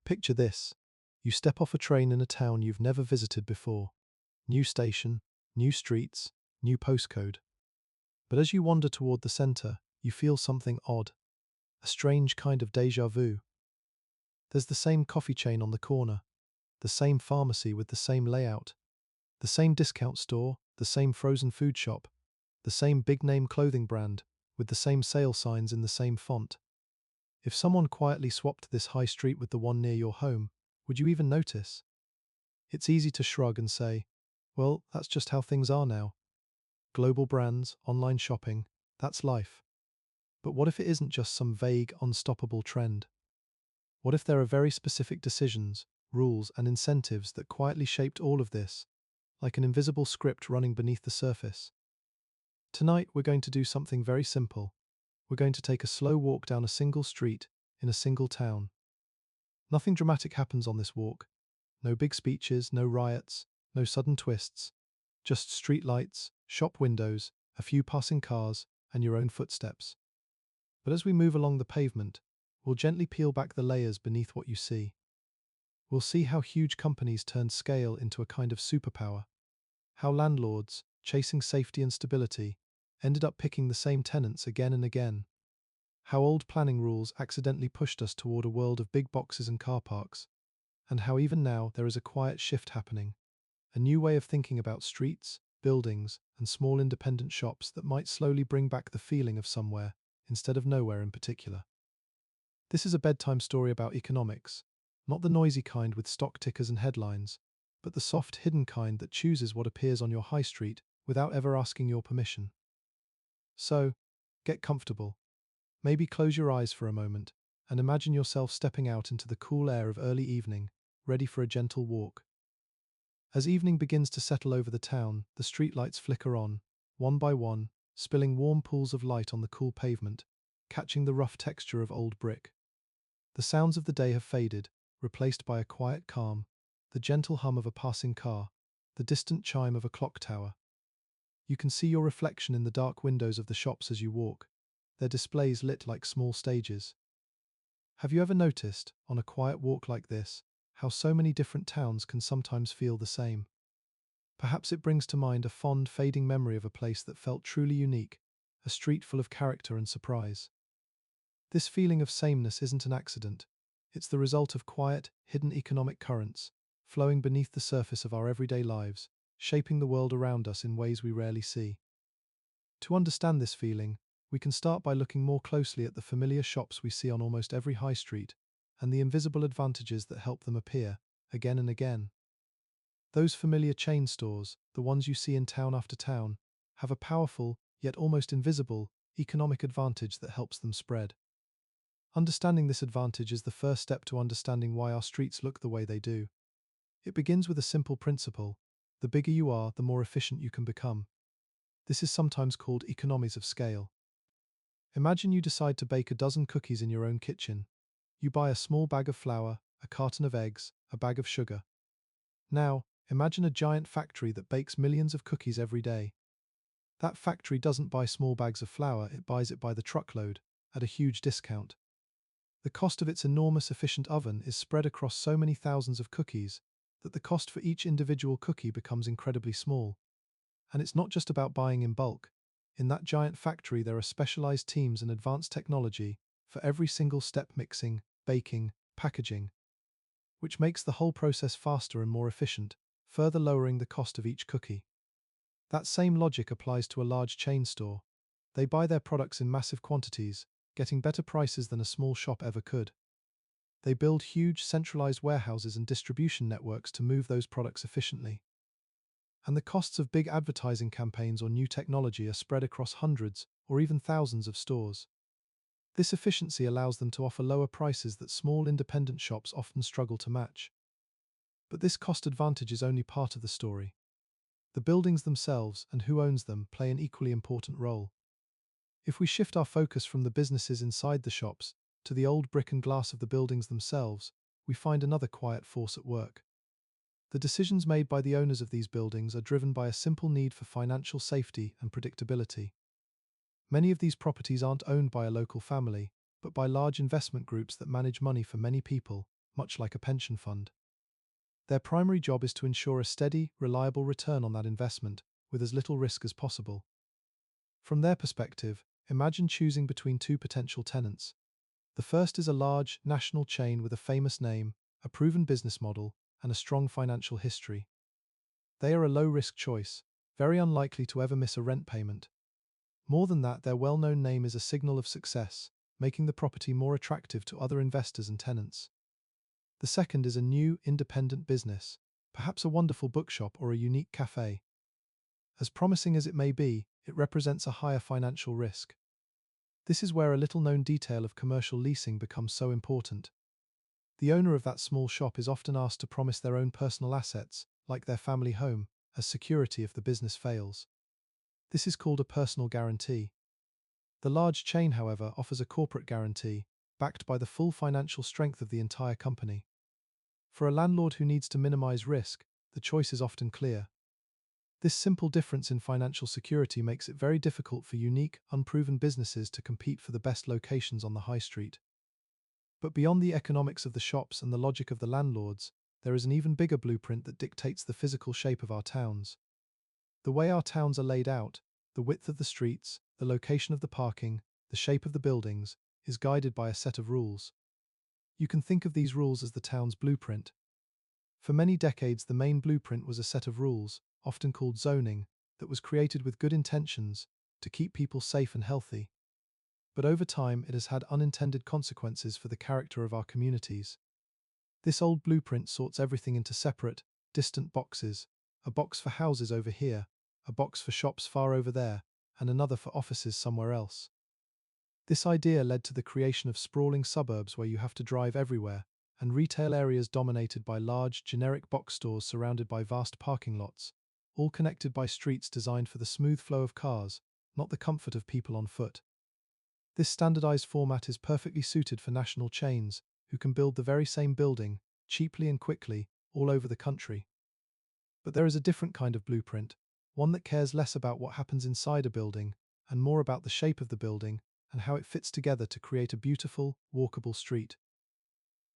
Picture this. You step off a train in a town you've never visited before. New station, new streets, new postcode. But as you wander toward the center, you feel something odd. A strange kind of déjà vu. There's the same coffee chain on the corner, the same pharmacy with the same layout, the same discount store, the same frozen food shop, the same big-name clothing brand, with the same sale signs in the same font. If someone quietly swapped this high street with the one near your home, would you even notice? It's easy to shrug and say, well, that's just how things are now. Global brands, online shopping, that's life. But what if it isn't just some vague, unstoppable trend? What if there are very specific decisions, rules, and incentives that quietly shaped all of this, like an invisible script running beneath the surface? Tonight, we're going to do something very simple. We're going to take a slow walk down a single street in a single town. Nothing dramatic happens on this walk. No big speeches, no riots, no sudden twists. Just street lights, shop windows, a few passing cars, and your own footsteps. But as we move along the pavement, we'll gently peel back the layers beneath what you see. We'll see how huge companies turned scale into a kind of superpower. How landlords, chasing safety and stability, ended up picking the same tenants again and again. How old planning rules accidentally pushed us toward a world of big boxes and car parks. And how even now there is a quiet shift happening. A new way of thinking about streets, buildings, and small independent shops that might slowly bring back the feeling of somewhere, instead of nowhere in particular. This is a bedtime story about economics, not the noisy kind with stock tickers and headlines, but the soft, hidden kind that chooses what appears on your high street without ever asking your permission. So, get comfortable. Maybe close your eyes for a moment and imagine yourself stepping out into the cool air of early evening, ready for a gentle walk. As evening begins to settle over the town, the streetlights flicker on, one by one, spilling warm pools of light on the cool pavement, catching the rough texture of old brick. The sounds of the day have faded, replaced by a quiet calm, the gentle hum of a passing car, the distant chime of a clock tower. You can see your reflection in the dark windows of the shops as you walk, their displays lit like small stages. Have you ever noticed, on a quiet walk like this, how so many different towns can sometimes feel the same? Perhaps it brings to mind a fond, fading memory of a place that felt truly unique, a street full of character and surprise. This feeling of sameness isn't an accident. It's the result of quiet, hidden economic currents, flowing beneath the surface of our everyday lives, shaping the world around us in ways we rarely see. To understand this feeling, we can start by looking more closely at the familiar shops we see on almost every high street, and the invisible advantages that help them appear, again and again. Those familiar chain stores, the ones you see in town after town, have a powerful, yet almost invisible, economic advantage that helps them spread. Understanding this advantage is the first step to understanding why our streets look the way they do. It begins with a simple principle: the bigger you are, the more efficient you can become. This is sometimes called economies of scale. Imagine you decide to bake a dozen cookies in your own kitchen. You buy a small bag of flour, a carton of eggs, a bag of sugar. Now, imagine a giant factory that bakes millions of cookies every day. That factory doesn't buy small bags of flour, it buys it by the truckload, at a huge discount. The cost of its enormous efficient oven is spread across so many thousands of cookies that the cost for each individual cookie becomes incredibly small. And it's not just about buying in bulk. In that giant factory there are specialized teams and advanced technology for every single step: mixing, baking, packaging, which makes the whole process faster and more efficient, further lowering the cost of each cookie. That same logic applies to a large chain store. They buy their products in massive quantities, getting better prices than a small shop ever could. They build huge centralized warehouses and distribution networks to move those products efficiently. And the costs of big advertising campaigns or new technology are spread across hundreds or even thousands of stores. This efficiency allows them to offer lower prices that small independent shops often struggle to match. But this cost advantage is only part of the story. The buildings themselves and who owns them play an equally important role. If we shift our focus from the businesses inside the shops to the old brick and glass of the buildings themselves, we find another quiet force at work. The decisions made by the owners of these buildings are driven by a simple need for financial safety and predictability. Many of these properties aren't owned by a local family, but by large investment groups that manage money for many people, much like a pension fund. Their primary job is to ensure a steady, reliable return on that investment with as little risk as possible. From their perspective, imagine choosing between two potential tenants. The first is a large, national chain with a famous name, a proven business model, and a strong financial history. They are a low-risk choice, very unlikely to ever miss a rent payment. More than that, their well-known name is a signal of success, making the property more attractive to other investors and tenants. The second is a new, independent business, perhaps a wonderful bookshop or a unique cafe. As promising as it may be, it represents a higher financial risk. This is where a little-known detail of commercial leasing becomes so important. The owner of that small shop is often asked to promise their own personal assets, like their family home, as security if the business fails. This is called a personal guarantee. The large chain, however, offers a corporate guarantee, backed by the full financial strength of the entire company. For a landlord who needs to minimize risk, the choice is often clear. This simple difference in financial security makes it very difficult for unique, unproven businesses to compete for the best locations on the high street. But beyond the economics of the shops and the logic of the landlords, there is an even bigger blueprint that dictates the physical shape of our towns. The way our towns are laid out, the width of the streets, the location of the parking, the shape of the buildings, is guided by a set of rules. You can think of these rules as the town's blueprint. For many decades, the main blueprint was a set of rules, often called zoning, that was created with good intentions to keep people safe and healthy. But over time, it has had unintended consequences for the character of our communities. This old blueprint sorts everything into separate, distant boxes, a box for houses over here, a box for shops far over there, and another for offices somewhere else. This idea led to the creation of sprawling suburbs where you have to drive everywhere, and retail areas dominated by large, generic box stores surrounded by vast parking lots, all connected by streets designed for the smooth flow of cars, not the comfort of people on foot. This standardized format is perfectly suited for national chains, who can build the very same building, cheaply and quickly, all over the country. But there is a different kind of blueprint, one that cares less about what happens inside a building, and more about the shape of the building and how it fits together to create a beautiful, walkable street.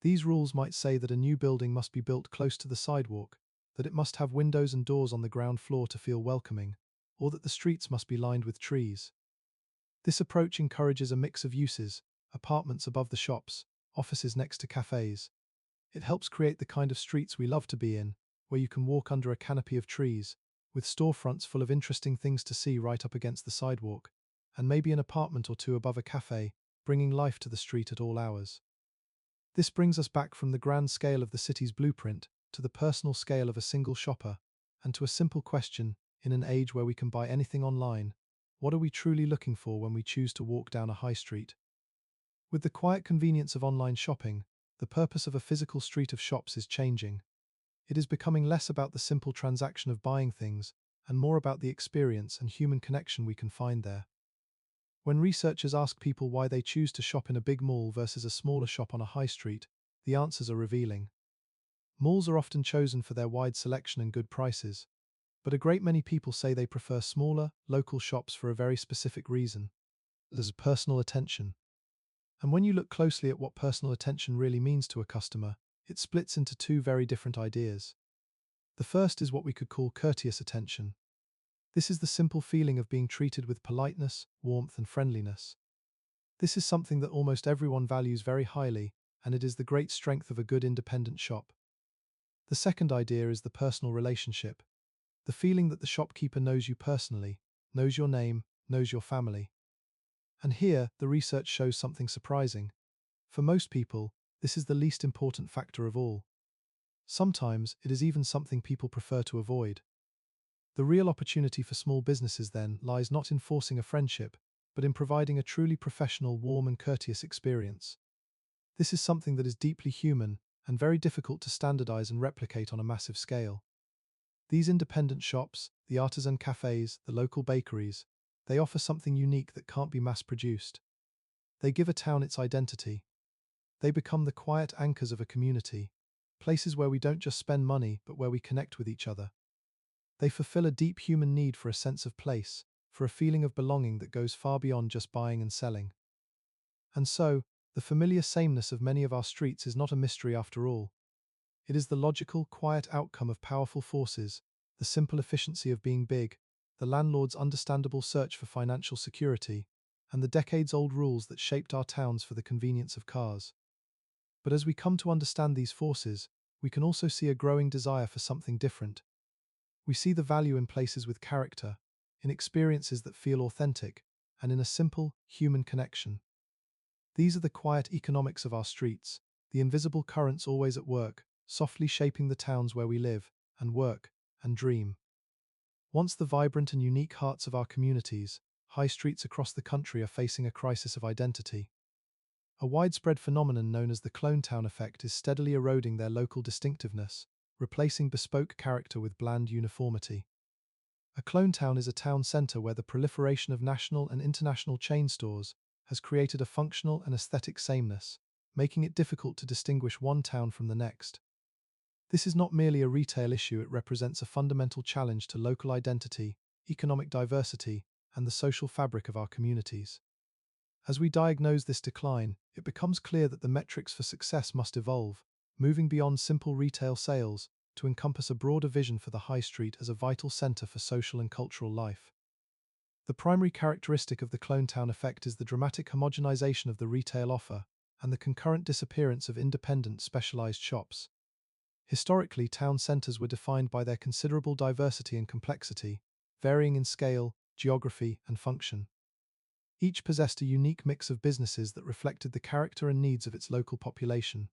These rules might say that a new building must be built close to the sidewalk, that it must have windows and doors on the ground floor to feel welcoming, or that the streets must be lined with trees. This approach encourages a mix of uses, apartments above the shops, offices next to cafes. It helps create the kind of streets we love to be in, where you can walk under a canopy of trees, with storefronts full of interesting things to see right up against the sidewalk, and maybe an apartment or two above a cafe, bringing life to the street at all hours. This brings us back from the grand scale of the city's blueprint to the personal scale of a single shopper, and to a simple question: in an age where we can buy anything online, what are we truly looking for when we choose to walk down a high street? With the quiet convenience of online shopping, the purpose of a physical street of shops is changing. It is becoming less about the simple transaction of buying things and more about the experience and human connection we can find there. When researchers ask people why they choose to shop in a big mall versus a smaller shop on a high street, the answers are revealing. Malls are often chosen for their wide selection and good prices, but a great many people say they prefer smaller, local shops for a very specific reason: there's personal attention. And when you look closely at what personal attention really means to a customer, it splits into two very different ideas. The first is what we could call courteous attention. This is the simple feeling of being treated with politeness, warmth, and friendliness. This is something that almost everyone values very highly, and it is the great strength of a good independent shop. The second idea is the personal relationship. The feeling that the shopkeeper knows you personally, knows your name, knows your family. And here, the research shows something surprising. For most people, this is the least important factor of all. Sometimes, it is even something people prefer to avoid. The real opportunity for small businesses, then, lies not in forcing a friendship, but in providing a truly professional, warm, and courteous experience. This is something that is deeply human and very difficult to standardize and replicate on a massive scale. These independent shops, the artisan cafes, the local bakeries, they offer something unique that can't be mass-produced. They give a town its identity. They become the quiet anchors of a community, places where we don't just spend money, but where we connect with each other. They fulfill a deep human need for a sense of place, for a feeling of belonging that goes far beyond just buying and selling. And so, The familiar sameness of many of our streets is not a mystery after all. It is the logical, quiet outcome of powerful forces, the simple efficiency of being big, the landlord's understandable search for financial security, and the decades-old rules that shaped our towns for the convenience of cars. But as we come to understand these forces, we can also see a growing desire for something different. We see the value in places with character, in experiences that feel authentic, and in a simple, human connection. These are the quiet economics of our streets, the invisible currents always at work, softly shaping the towns where we live, and work, and dream. Once the vibrant and unique hearts of our communities, high streets across the country are facing a crisis of identity. A widespread phenomenon known as the clone town effect is steadily eroding their local distinctiveness, replacing bespoke character with bland uniformity. A clone town is a town centre where the proliferation of national and international chain stores has created a functional and aesthetic sameness, making it difficult to distinguish one town from the next. This is not merely a retail issue, it represents a fundamental challenge to local identity, economic diversity, and the social fabric of our communities. As we diagnose this decline, it becomes clear that the metrics for success must evolve, moving beyond simple retail sales to encompass a broader vision for the high street as a vital centre for social and cultural life. The primary characteristic of the clone town effect is the dramatic homogenization of the retail offer and the concurrent disappearance of independent, specialized shops. Historically, town centres were defined by their considerable diversity and complexity, varying in scale, geography, and function. Each possessed a unique mix of businesses that reflected the character and needs of its local population.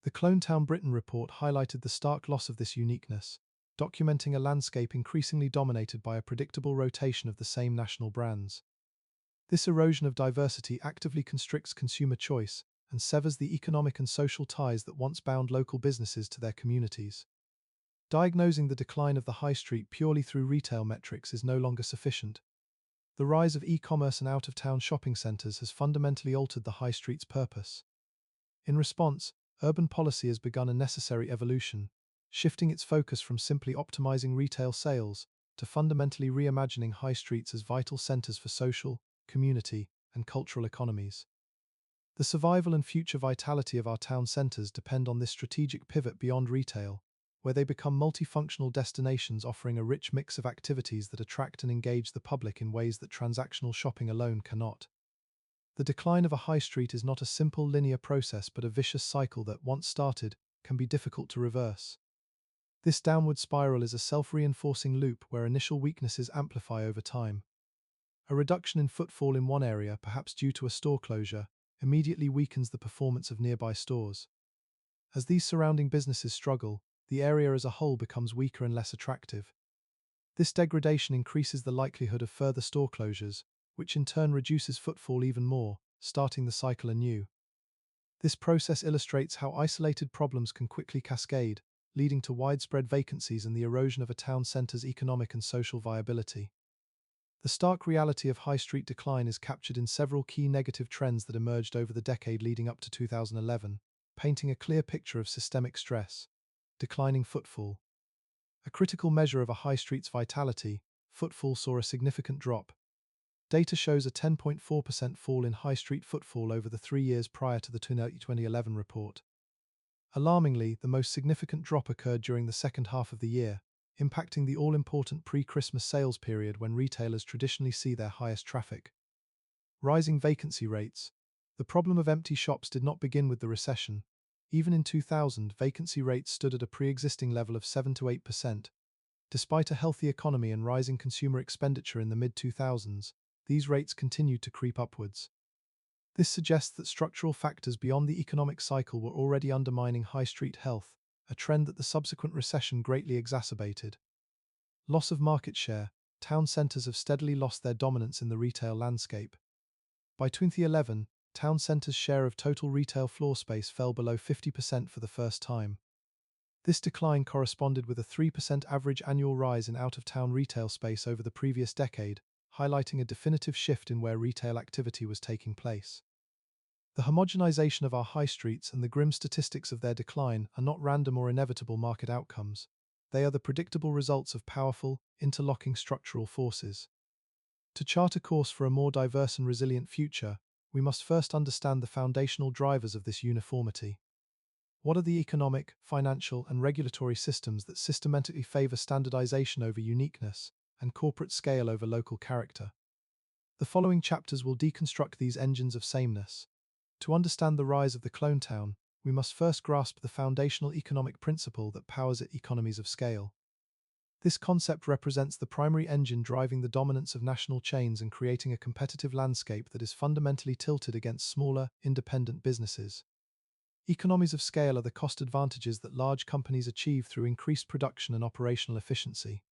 The Clone Town Britain report highlighted the stark loss of this uniqueness, documenting a landscape increasingly dominated by a predictable rotation of the same national brands. This erosion of diversity actively constricts consumer choice and severs the economic and social ties that once bound local businesses to their communities. Diagnosing the decline of the high street purely through retail metrics is no longer sufficient. The rise of e-commerce and out-of-town shopping centres has fundamentally altered the high street's purpose. In response, urban policy has begun a necessary evolution, shifting its focus from simply optimizing retail sales to fundamentally reimagining high streets as vital centres for social, community, and cultural economies. The survival and future vitality of our town centres depend on this strategic pivot beyond retail, where they become multifunctional destinations offering a rich mix of activities that attract and engage the public in ways that transactional shopping alone cannot. The decline of a high street is not a simple linear process but a vicious cycle that, once started, can be difficult to reverse. This downward spiral is a self-reinforcing loop where initial weaknesses amplify over time. A reduction in footfall in one area, perhaps due to a store closure, immediately weakens the performance of nearby stores. As these surrounding businesses struggle, the area as a whole becomes weaker and less attractive. This degradation increases the likelihood of further store closures, which in turn reduces footfall even more, starting the cycle anew. This process illustrates how isolated problems can quickly cascade, leading to widespread vacancies and the erosion of a town centre's economic and social viability. The stark reality of high street decline is captured in several key negative trends that emerged over the decade leading up to 2011, painting a clear picture of systemic stress. Declining footfall. A critical measure of a high street's vitality, footfall saw a significant drop. Data shows a 10.4% fall in high street footfall over the 3 years prior to the 2011 report. Alarmingly, the most significant drop occurred during the second half of the year, impacting the all-important pre-Christmas sales period when retailers traditionally see their highest traffic. Rising vacancy rates. The problem of empty shops did not begin with the recession. Even in 2000, vacancy rates stood at a pre-existing level of 7 to 8%. Despite a healthy economy and rising consumer expenditure in the mid-2000s, these rates continued to creep upwards. This suggests that structural factors beyond the economic cycle were already undermining high street health, a trend that the subsequent recession greatly exacerbated. Loss of market share. Town centres have steadily lost their dominance in the retail landscape. By 2011, town centres' share of total retail floor space fell below 50% for the first time. This decline corresponded with a 3% average annual rise in out-of-town retail space over the previous decade, highlighting a definitive shift in where retail activity was taking place. The homogenization of our high streets and the grim statistics of their decline are not random or inevitable market outcomes. They are the predictable results of powerful, interlocking structural forces. To chart a course for a more diverse and resilient future, we must first understand the foundational drivers of this uniformity. What are the economic, financial, and regulatory systems that systematically favor standardization over uniqueness and corporate scale over local character? The following chapters will deconstruct these engines of sameness. To understand the rise of the clone town, we must first grasp the foundational economic principle that powers its economies of scale. This concept represents the primary engine driving the dominance of national chains and creating a competitive landscape that is fundamentally tilted against smaller, independent businesses. Economies of scale are the cost advantages that large companies achieve through increased production and operational efficiency.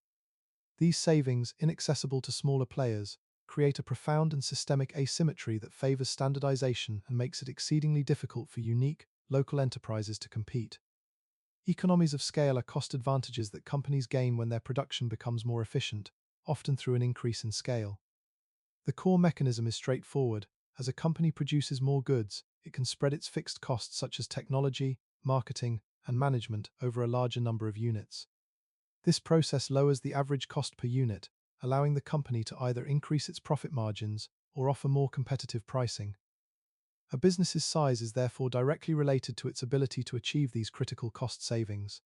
These savings, inaccessible to smaller players, create a profound and systemic asymmetry that favors standardization and makes it exceedingly difficult for unique, local enterprises to compete. Economies of scale are cost advantages that companies gain when their production becomes more efficient, often through an increase in scale. The core mechanism is straightforward. As a company produces more goods, it can spread its fixed costs such as technology, marketing, and management over a larger number of units. This process lowers the average cost per unit, allowing the company to either increase its profit margins or offer more competitive pricing. A business's size is therefore directly related to its ability to achieve these critical cost savings.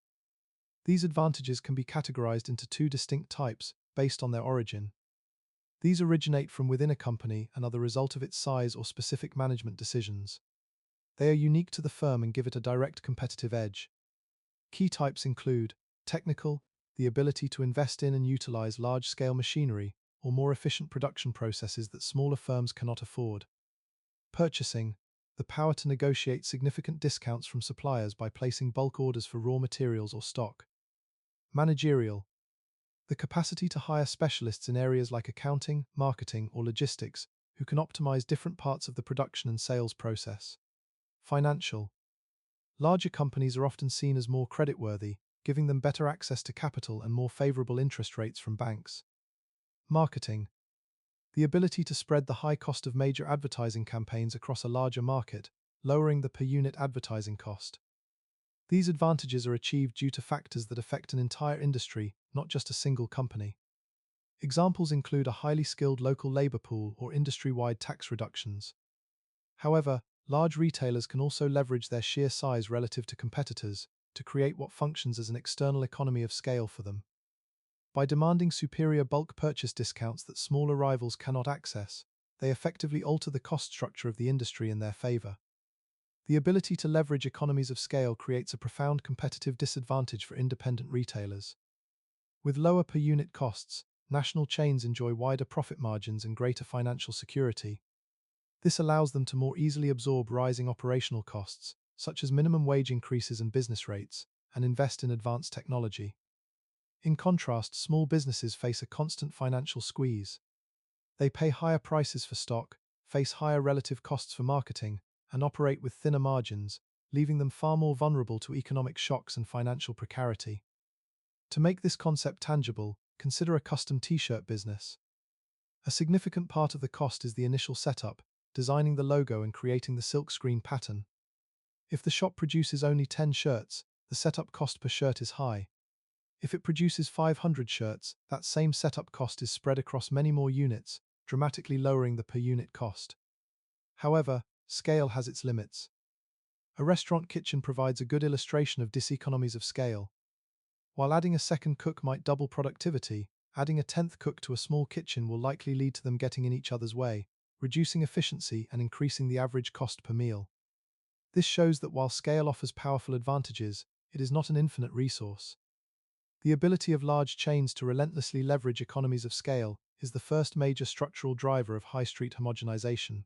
These advantages can be categorized into two distinct types based on their origin. These originate from within a company and are the result of its size or specific management decisions. They are unique to the firm and give it a direct competitive edge. Key types include technical, the ability to invest in and utilize large-scale machinery or more efficient production processes that smaller firms cannot afford. Purchasing, the power to negotiate significant discounts from suppliers by placing bulk orders for raw materials or stock. Managerial, the capacity to hire specialists in areas like accounting, marketing, or logistics who can optimize different parts of the production and sales process. Financial, larger companies are often seen as more creditworthy, giving them better access to capital and more favorable interest rates from banks. Marketing, the ability to spread the high cost of major advertising campaigns across a larger market, lowering the per-unit advertising cost. These advantages are achieved due to factors that affect an entire industry, not just a single company. Examples include a highly skilled local labor pool or industry-wide tax reductions. However, large retailers can also leverage their sheer size relative to competitors to create what functions as an external economy of scale for them. By demanding superior bulk purchase discounts that smaller rivals cannot access, they effectively alter the cost structure of the industry in their favor. The ability to leverage economies of scale creates a profound competitive disadvantage for independent retailers. With lower per-unit costs, national chains enjoy wider profit margins and greater financial security. This allows them to more easily absorb rising operational costs, such as minimum wage increases and business rates, and invest in advanced technology. In contrast, small businesses face a constant financial squeeze. They pay higher prices for stock, face higher relative costs for marketing, and operate with thinner margins, leaving them far more vulnerable to economic shocks and financial precarity. To make this concept tangible, consider a custom t-shirt business. A significant part of the cost is the initial setup, designing the logo and creating the silkscreen pattern. If the shop produces only 10 shirts, the setup cost per shirt is high. If it produces 500 shirts, that same setup cost is spread across many more units, dramatically lowering the per-unit cost. However, scale has its limits. A restaurant kitchen provides a good illustration of diseconomies of scale. While adding a second cook might double productivity, adding a 10th cook to a small kitchen will likely lead to them getting in each other's way, reducing efficiency and increasing the average cost per meal. This shows that while scale offers powerful advantages, it is not an infinite resource. The ability of large chains to relentlessly leverage economies of scale is the first major structural driver of high street homogenization.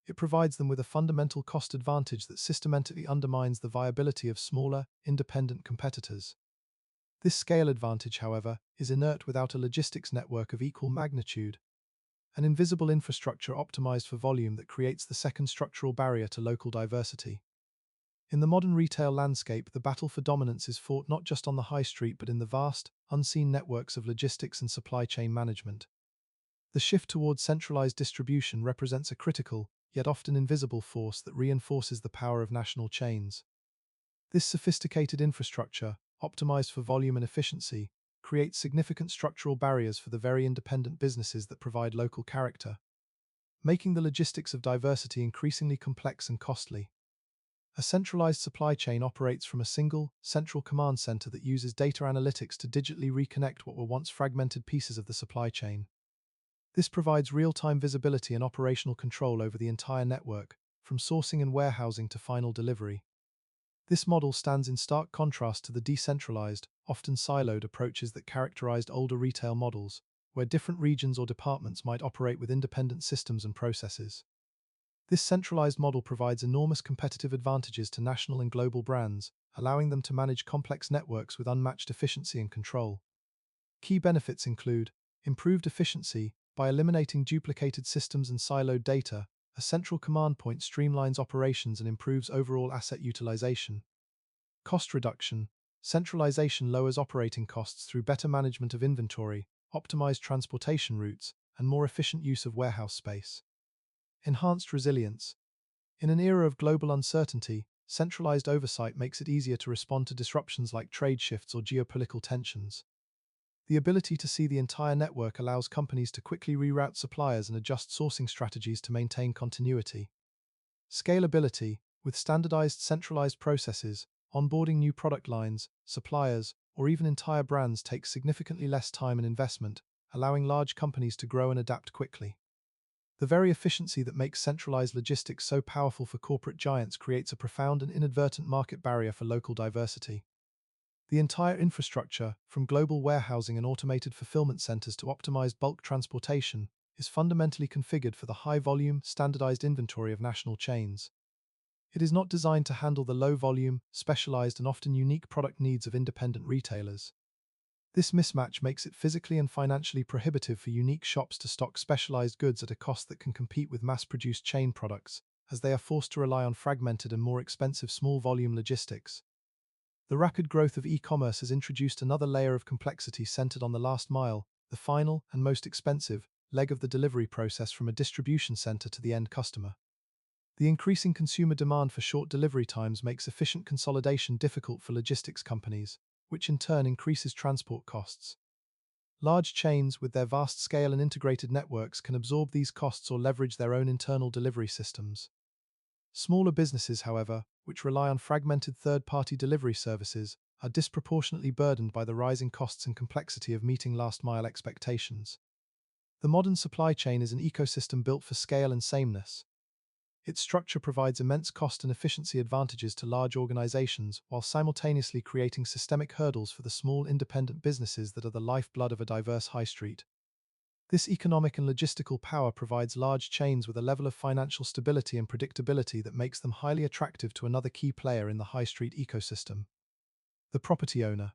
It provides them with a fundamental cost advantage that systematically undermines the viability of smaller, independent competitors. This scale advantage, however, is inert without a logistics network of equal magnitude, an invisible infrastructure optimized for volume that creates the second structural barrier to local diversity. In the modern retail landscape, the battle for dominance is fought not just on the high street but in the vast, unseen networks of logistics and supply chain management. The shift towards centralized distribution represents a critical, yet often invisible force that reinforces the power of national chains. This sophisticated infrastructure, optimized for volume and efficiency, creates significant structural barriers for the very independent businesses that provide local character. making the logistics of diversity increasingly complex and costly. A centralized supply chain operates from a single, central command center that uses data analytics to digitally reconnect what were once fragmented pieces of the supply chain. This provides real-time visibility and operational control over the entire network, from sourcing and warehousing to final delivery. This model stands in stark contrast to the decentralized, often siloed approaches that characterized older retail models, where different regions or departments might operate with independent systems and processes. This centralized model provides enormous competitive advantages to national and global brands, allowing them to manage complex networks with unmatched efficiency and control. Key benefits include improved efficiency by eliminating duplicated systems and siloed data. A central command point streamlines operations and improves overall asset utilization. Cost reduction. Centralization lowers operating costs through better management of inventory, optimized transportation routes, and more efficient use of warehouse space. Enhanced resilience. In an era of global uncertainty, centralized oversight makes it easier to respond to disruptions like trade shifts or geopolitical tensions. The ability to see the entire network allows companies to quickly reroute suppliers and adjust sourcing strategies to maintain continuity. Scalability. With standardized centralized processes, onboarding new product lines, suppliers, or even entire brands takes significantly less time and investment, allowing large companies to grow and adapt quickly. The very efficiency that makes centralized logistics so powerful for corporate giants creates a profound and inadvertent market barrier for local diversity. The entire infrastructure, from global warehousing and automated fulfillment centers to optimized bulk transportation, is fundamentally configured for the high-volume, standardized inventory of national chains. It is not designed to handle the low-volume, specialized and often unique product needs of independent retailers. This mismatch makes it physically and financially prohibitive for unique shops to stock specialized goods at a cost that can compete with mass-produced chain products, as they are forced to rely on fragmented and more expensive small-volume logistics. The rapid growth of e-commerce has introduced another layer of complexity centered on the last mile, the final and most expensive leg of the delivery process from a distribution center to the end customer. The increasing consumer demand for short delivery times makes efficient consolidation difficult for logistics companies, which in turn increases transport costs. Large chains, with their vast scale and integrated networks, can absorb these costs or leverage their own internal delivery systems. Smaller businesses, however, which rely on fragmented third-party delivery services, are disproportionately burdened by the rising costs and complexity of meeting last-mile expectations. The modern supply chain is an ecosystem built for scale and sameness. Its structure provides immense cost and efficiency advantages to large organizations while simultaneously creating systemic hurdles for the small independent businesses that are the lifeblood of a diverse high street. This economic and logistical power provides large chains with a level of financial stability and predictability that makes them highly attractive to another key player in the high street ecosystem: the property owner.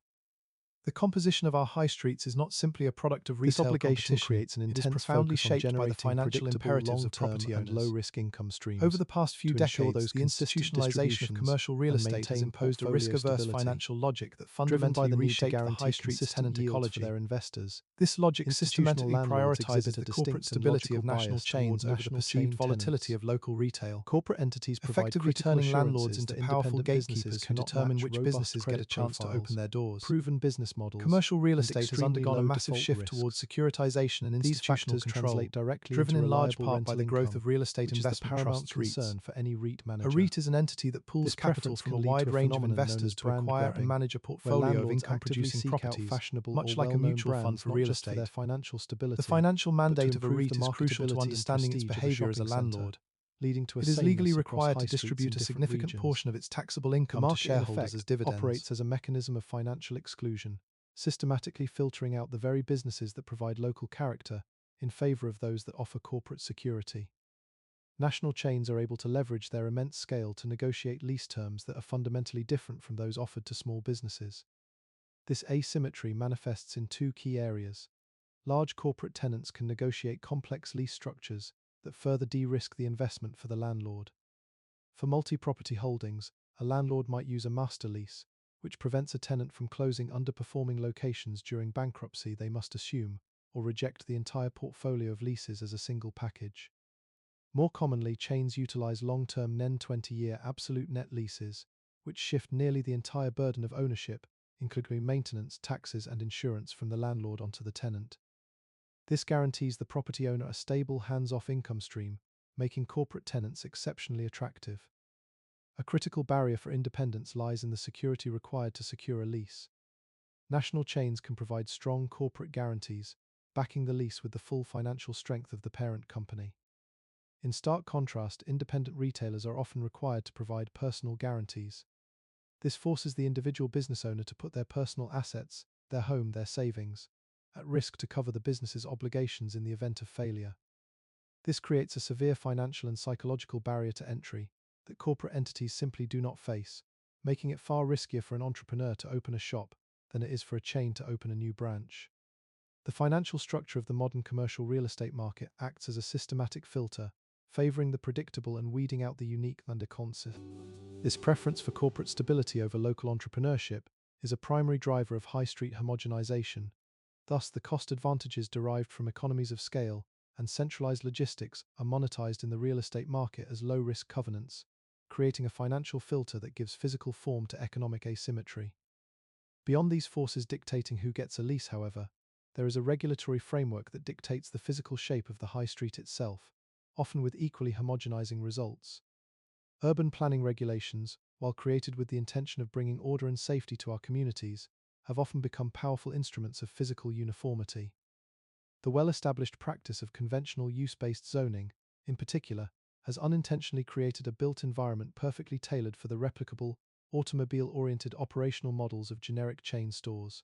The composition of our high streets is not simply a product of This retail obligation competition. creates an It is intense profoundly focus on shaped by the generating financial predictable imperatives of long-term property and owners. low-risk income streams. Over the past few To ensure decades, those the consistent institutionalization of distributions commercial real and estate has maintain imposed a portfolio risk-averse stability, financial logic that driven by fundamentally the need to reshaped the high guarantee street's consistent tenant yields ecology. for their investors. This logic Institutional systematically landlords prioritizes exhibit a the corporate distinct and stability logical of national bias chains toward over the national perceived chain volatility tenants. of local retail, Corporate entities provide effectively critical turning landlords assurances into that powerful independent businesses gatekeepers who cannot determine match which robust businesses get a credit chance to open profiles, their doors. proven business models, Commercial real and estate has extremely undergone a low massive default shift towards risks. securitization and These institutional factors control, translate directly driven into in large reliable part by rental the growth income, of real estate which is the investment paramount trusts REITs. concern for any REIT A manager. REIT is an entity that pools This capital preference from a can lead wide to a range of phenomenon known investors as to brand acquire and grabbing, manage a where portfolio of landlords actively income-producing seek out properties, fashionable or much like a well-known mutual fund brands for not real just for their estate. financial stability, The financial but to mandate of a improve the REIT is crucial to marketability and understanding its prestige of a behavior as a shopping centre, landlord. leading to a It is legally sameness across required high to streets distribute in a different significant regions. portion of its taxable The income to market, in shareholders as effect, dividends. operates as a mechanism of financial exclusion, systematically filtering out the very businesses that provide local character in favour of those that offer corporate security. National chains are able to leverage their immense scale to negotiate lease terms that are fundamentally different from those offered to small businesses. This asymmetry manifests in two key areas. Large corporate tenants can negotiate complex lease structures that further de-risk the investment for the landlord. For multi-property holdings, a landlord might use a master lease, which prevents a tenant from closing underperforming locations during bankruptcy they must assume, or reject the entire portfolio of leases as a single package. More commonly, chains utilize long-term NEN 20-year absolute net leases, which shift nearly the entire burden of ownership, including maintenance, taxes, and insurance, from the landlord onto the tenant. This guarantees the property owner a stable, hands-off income stream, making corporate tenants exceptionally attractive. A critical barrier for independence lies in the security required to secure a lease. National chains can provide strong corporate guarantees, backing the lease with the full financial strength of the parent company. In stark contrast, independent retailers are often required to provide personal guarantees. This forces the individual business owner to put their personal assets, their home, their savings, at risk to cover the business's obligations in the event of failure. This creates a severe financial and psychological barrier to entry that corporate entities simply do not face, making it far riskier for an entrepreneur to open a shop than it is for a chain to open a new branch. The financial structure of the modern commercial real estate market acts as a systematic filter, favoring the predictable and weeding out the unique under concept. This preference for corporate stability over local entrepreneurship is a primary driver of high street homogenization. Thus, the cost advantages derived from economies of scale and centralized logistics are monetized in the real estate market as low-risk covenants, creating a financial filter that gives physical form to economic asymmetry. Beyond these forces dictating who gets a lease, however, there is a regulatory framework that dictates the physical shape of the high street itself, often with equally homogenizing results. Urban planning regulations, while created with the intention of bringing order and safety to our communities, have often become powerful instruments of physical uniformity. The well-established practice of conventional use-based zoning, in particular, has unintentionally created a built environment perfectly tailored for the replicable, automobile-oriented operational models of generic chain stores.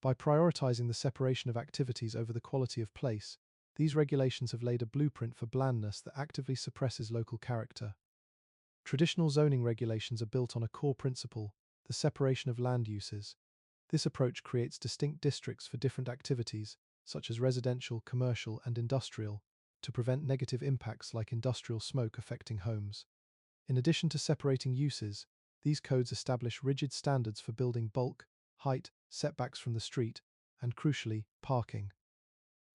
By prioritizing the separation of activities over the quality of place, these regulations have laid a blueprint for blandness that actively suppresses local character. Traditional zoning regulations are built on a core principle, the separation of land uses. This approach creates distinct districts for different activities, such as residential, commercial, and industrial, to prevent negative impacts like industrial smoke affecting homes. In addition to separating uses, these codes establish rigid standards for building bulk, height, setbacks from the street, and crucially, parking.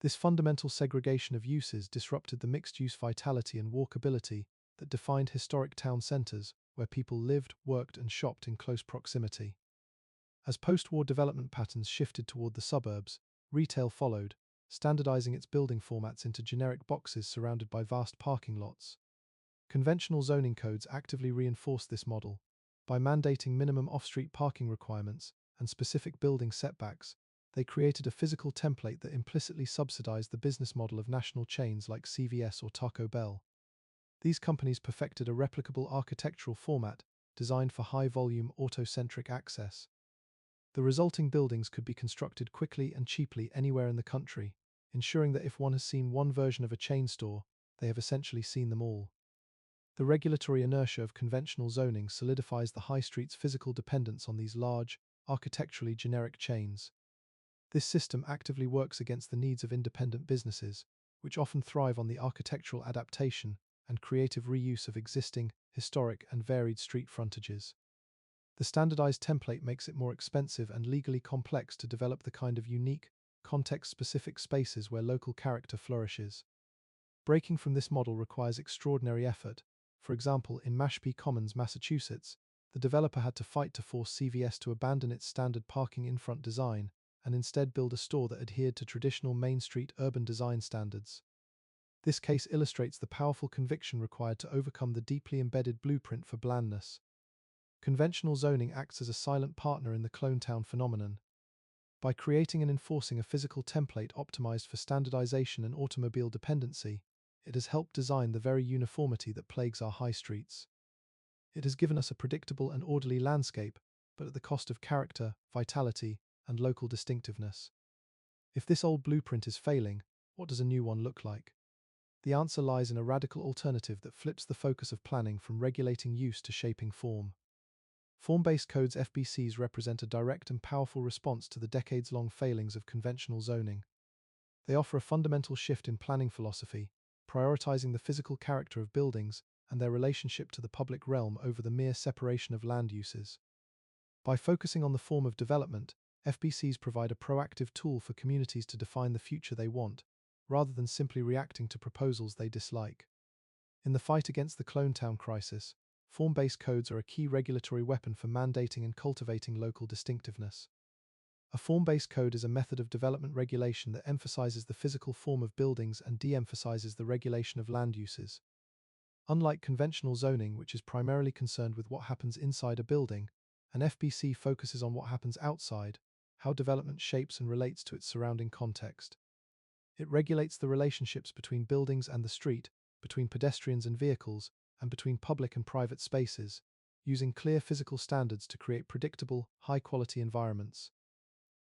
This fundamental segregation of uses disrupted the mixed-use vitality and walkability that defined historic town centers where people lived, worked, and shopped in close proximity. As post-war development patterns shifted toward the suburbs, retail followed, standardizing its building formats into generic boxes surrounded by vast parking lots. Conventional zoning codes actively reinforced this model. By mandating minimum off-street parking requirements and specific building setbacks, they created a physical template that implicitly subsidized the business model of national chains like CVS or Taco Bell. These companies perfected a replicable architectural format designed for high-volume, auto-centric access. The resulting buildings could be constructed quickly and cheaply anywhere in the country, ensuring that if one has seen one version of a chain store, they have essentially seen them all. The regulatory inertia of conventional zoning solidifies the high street's physical dependence on these large, architecturally generic chains. This system actively works against the needs of independent businesses, which often thrive on the architectural adaptation and creative reuse of existing, historic, and varied street frontages. The standardized template makes it more expensive and legally complex to develop the kind of unique, context-specific spaces where local character flourishes. Breaking from this model requires extraordinary effort. For example, in Mashpee Commons, Massachusetts, the developer had to fight to force CVS to abandon its standard parking in-front design and instead build a store that adhered to traditional Main Street urban design standards. This case illustrates the powerful conviction required to overcome the deeply embedded blueprint for blandness. Conventional zoning acts as a silent partner in the clone town phenomenon. By creating and enforcing a physical template optimized for standardization and automobile dependency, it has helped design the very uniformity that plagues our high streets. It has given us a predictable and orderly landscape, but at the cost of character, vitality, and local distinctiveness. If this old blueprint is failing, what does a new one look like? The answer lies in a radical alternative that flips the focus of planning from regulating use to shaping form. Form-based codes (FBCs) represent a direct and powerful response to the decades-long failings of conventional zoning. They offer a fundamental shift in planning philosophy, prioritizing the physical character of buildings and their relationship to the public realm over the mere separation of land uses. By focusing on the form of development, FBCs provide a proactive tool for communities to define the future they want, rather than simply reacting to proposals they dislike. In the fight against the clone town crisis, form-based codes are a key regulatory weapon for mandating and cultivating local distinctiveness. A form-based code is a method of development regulation that emphasizes the physical form of buildings and de-emphasizes the regulation of land uses. Unlike conventional zoning, which is primarily concerned with what happens inside a building, an FBC focuses on what happens outside, how development shapes and relates to its surrounding context. It regulates the relationships between buildings and the street, between pedestrians and vehicles, and between public and private spaces, using clear physical standards to create predictable, high-quality environments.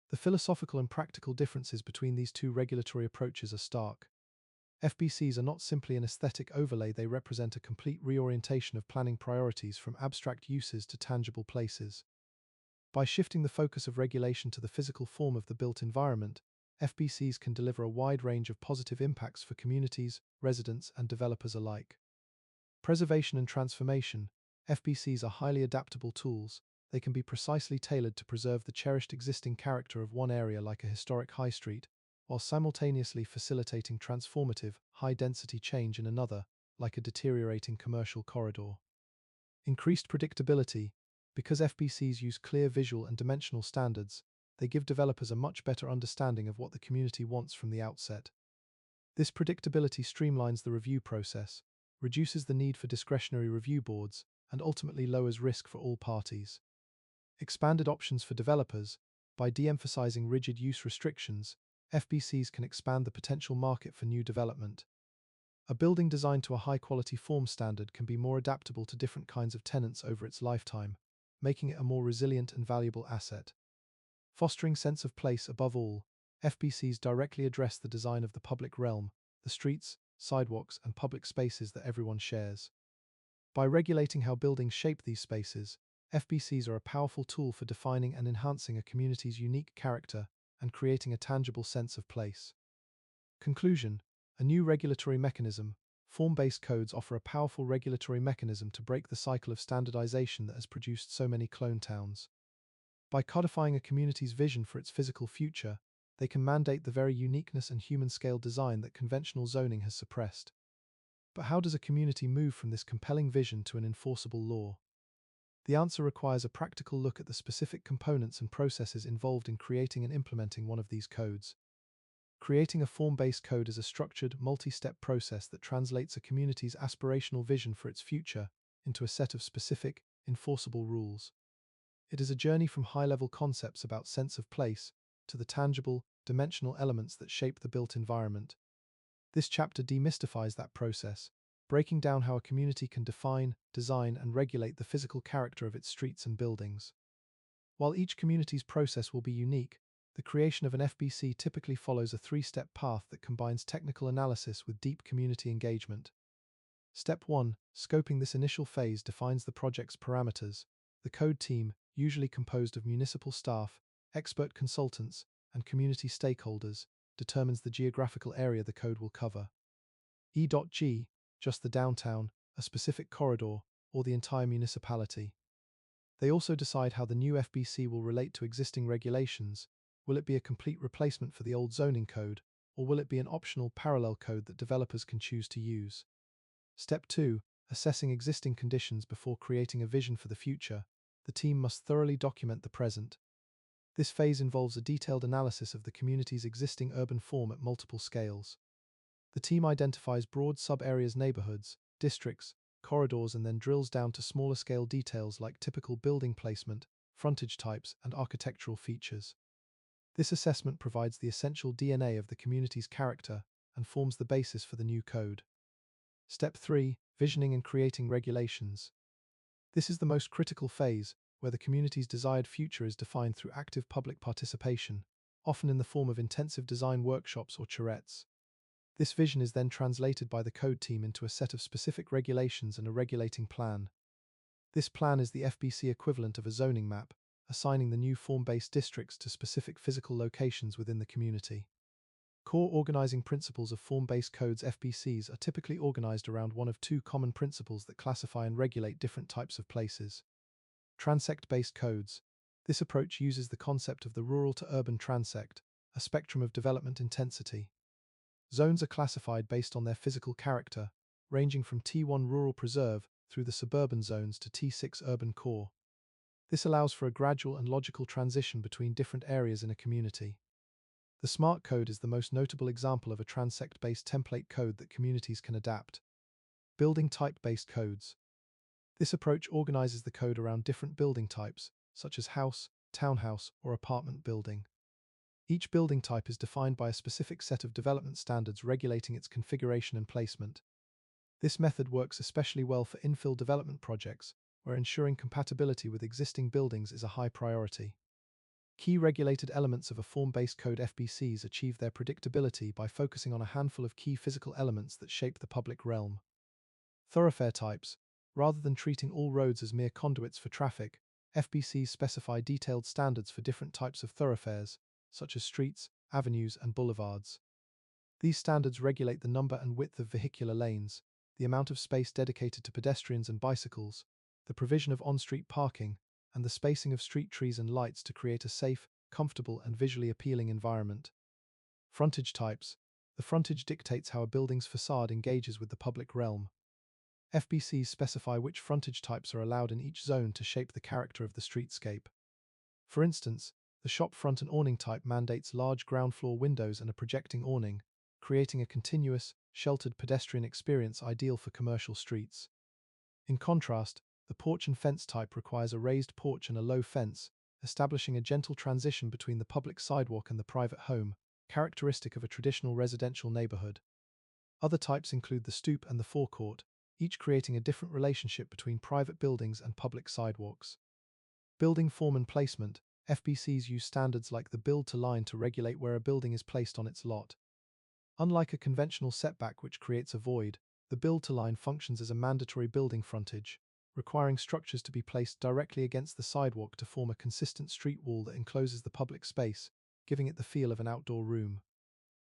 The philosophical and practical differences between these two regulatory approaches are stark. FBCs are not simply an aesthetic overlay, they represent a complete reorientation of planning priorities from abstract uses to tangible places. By shifting the focus of regulation to the physical form of the built environment, FBCs can deliver a wide range of positive impacts for communities, residents, and developers alike. Preservation and transformation. FBCs are highly adaptable tools. They can be precisely tailored to preserve the cherished existing character of one area, like a historic high street, while simultaneously facilitating transformative, high-density change in another, like a deteriorating commercial corridor. Increased predictability. Because FBCs use clear visual and dimensional standards, they give developers a much better understanding of what the community wants from the outset. This predictability streamlines the review process, reduces the need for discretionary review boards, and ultimately lowers risk for all parties. Expanded options for developers. By de-emphasizing rigid use restrictions, FBCs can expand the potential market for new development. A building designed to a high-quality form standard can be more adaptable to different kinds of tenants over its lifetime, making it a more resilient and valuable asset. Fostering sense of place above all, FBCs directly address the design of the public realm, the streets, sidewalks, and public spaces that everyone shares. By regulating how buildings shape these spaces, FBCs are a powerful tool for defining and enhancing a community's unique character and creating a tangible sense of place. Conclusion. A new regulatory mechanism. Form-based codes offer a powerful regulatory mechanism to break the cycle of standardization that has produced so many clone towns. By codifying a community's vision for its physical future, they can mandate the very uniqueness and human-scale design that conventional zoning has suppressed. But how does a community move from this compelling vision to an enforceable law? The answer requires a practical look at the specific components and processes involved in creating and implementing one of these codes. Creating a form-based code is a structured, multi-step process that translates a community's aspirational vision for its future into a set of specific, enforceable rules. It is a journey from high-level concepts about sense of place to the tangible, dimensional elements that shape the built environment. This chapter demystifies that process, breaking down how a community can define, design, and regulate the physical character of its streets and buildings. While each community's process will be unique, the creation of an FBC typically follows a three-step path that combines technical analysis with deep community engagement. Step 1. Scoping. This initial phase defines the project's parameters. The code team, usually composed of municipal staff, expert consultants, and community stakeholders, determines the geographical area the code will cover. E.G. Just the downtown, a specific corridor, or the entire municipality. They also decide how the new FBC will relate to existing regulations. Will it be a complete replacement for the old zoning code, or will it be an optional parallel code that developers can choose to use? Step 2. Assessing existing conditions. Before creating a vision for the future, the team must thoroughly document the present. This phase involves a detailed analysis of the community's existing urban form at multiple scales. The team identifies broad sub-areas, neighborhoods, districts, corridors, and then drills down to smaller scale details like typical building placement, frontage types, and architectural features. This assessment provides the essential DNA of the community's character and forms the basis for the new code. Step 3. Visioning and creating regulations. This is the most critical phase, where the community's desired future is defined through active public participation, often in the form of intensive design workshops or charrettes. This vision is then translated by the code team into a set of specific regulations and a regulating plan. This plan is the FBC equivalent of a zoning map, assigning the new form-based districts to specific physical locations within the community. Core organizing principles of form-based codes. FBCs are typically organized around one of two common principles that classify and regulate different types of places. Transect-based codes. This approach uses the concept of the rural to urban transect, a spectrum of development intensity. Zones are classified based on their physical character, ranging from T1 rural preserve through the suburban zones to T6 urban core. This allows for a gradual and logical transition between different areas in a community. The smart code is the most notable example of a transect-based template code that communities can adapt. Building type-based codes. This approach organizes the code around different building types, such as house, townhouse, or apartment building. Each building type is defined by a specific set of development standards regulating its configuration and placement. This method works especially well for infill development projects, where ensuring compatibility with existing buildings is a high priority. Key regulated elements of a form-based code FBCs achieve their predictability by focusing on a handful of key physical elements that shape the public realm. Thoroughfare types. Rather than treating all roads as mere conduits for traffic, FBCs specify detailed standards for different types of thoroughfares, such as streets, avenues, and boulevards. These standards regulate the number and width of vehicular lanes, the amount of space dedicated to pedestrians and bicycles, the provision of on-street parking, and the spacing of street trees and lights to create a safe, comfortable, and visually appealing environment. Frontage types. The frontage dictates how a building's facade engages with the public realm. FBCs specify which frontage types are allowed in each zone to shape the character of the streetscape. For instance, the shop front and awning type mandates large ground floor windows and a projecting awning, creating a continuous, sheltered pedestrian experience ideal for commercial streets. In contrast, the porch and fence type requires a raised porch and a low fence, establishing a gentle transition between the public sidewalk and the private home, characteristic of a traditional residential neighborhood. Other types include the stoop and the forecourt, each creating a different relationship between private buildings and public sidewalks. Building form and placement. FBCs use standards like the build-to-line to regulate where a building is placed on its lot. Unlike a conventional setback which creates a void, the build-to-line functions as a mandatory building frontage, requiring structures to be placed directly against the sidewalk to form a consistent street wall that encloses the public space, giving it the feel of an outdoor room.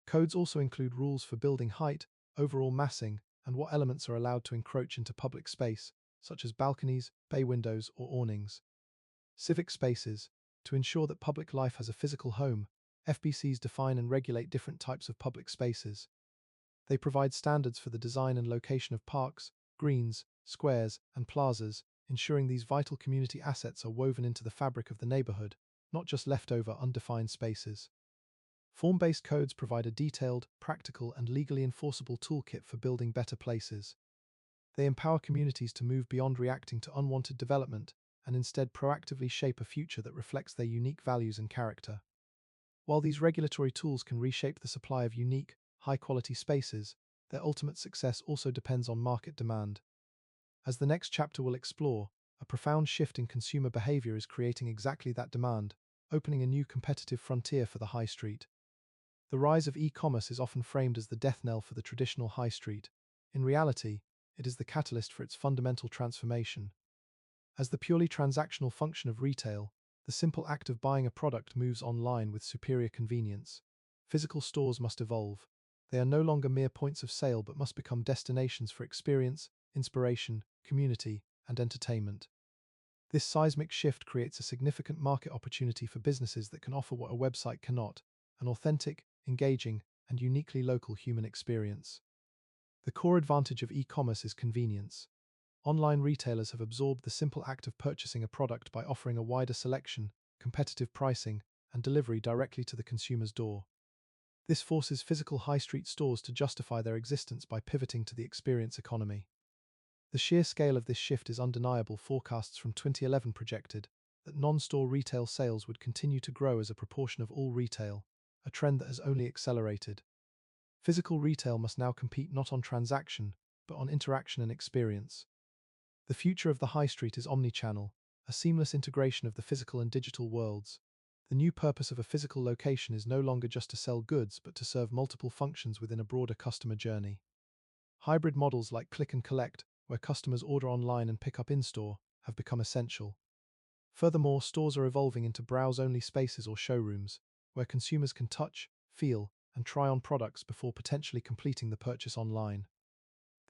Codes also include rules for building height, overall massing, and what elements are allowed to encroach into public space, such as balconies, bay windows, or awnings. Civic spaces. To ensure that public life has a physical home, FBCs define and regulate different types of public spaces. They provide standards for the design and location of parks, greens, squares, and plazas, ensuring these vital community assets are woven into the fabric of the neighborhood, not just leftover undefined spaces. Form-based codes provide a detailed, practical, and legally enforceable toolkit for building better places. They empower communities to move beyond reacting to unwanted development and instead proactively shape a future that reflects their unique values and character. While these regulatory tools can reshape the supply of unique, high-quality spaces, their ultimate success also depends on market demand. As the next chapter will explore, a profound shift in consumer behavior is creating exactly that demand, opening a new competitive frontier for the high street. The rise of e-commerce is often framed as the death knell for the traditional high street. In reality, it is the catalyst for its fundamental transformation. As the purely transactional function of retail, the simple act of buying a product moves online with superior convenience. Physical stores must evolve. They are no longer mere points of sale but must become destinations for experience, inspiration, community, and entertainment. This seismic shift creates a significant market opportunity for businesses that can offer what a website cannot: an authentic, engaging, and uniquely local human experience. The core advantage of e-commerce is convenience. Online retailers have absorbed the simple act of purchasing a product by offering a wider selection, competitive pricing, and delivery directly to the consumer's door. This forces physical high street stores to justify their existence by pivoting to the experience economy. The sheer scale of this shift is undeniable. Forecasts from 2011 projected that non-store retail sales would continue to grow as a proportion of all retail, a trend that has only accelerated. Physical retail must now compete not on transaction, but on interaction and experience. The future of the high street is omnichannel, a seamless integration of the physical and digital worlds. The new purpose of a physical location is no longer just to sell goods but to serve multiple functions within a broader customer journey. Hybrid models like click and collect, where customers order online and pick up in-store, have become essential. Furthermore, stores are evolving into browse-only spaces or showrooms, where consumers can touch, feel, and try on products before potentially completing the purchase online.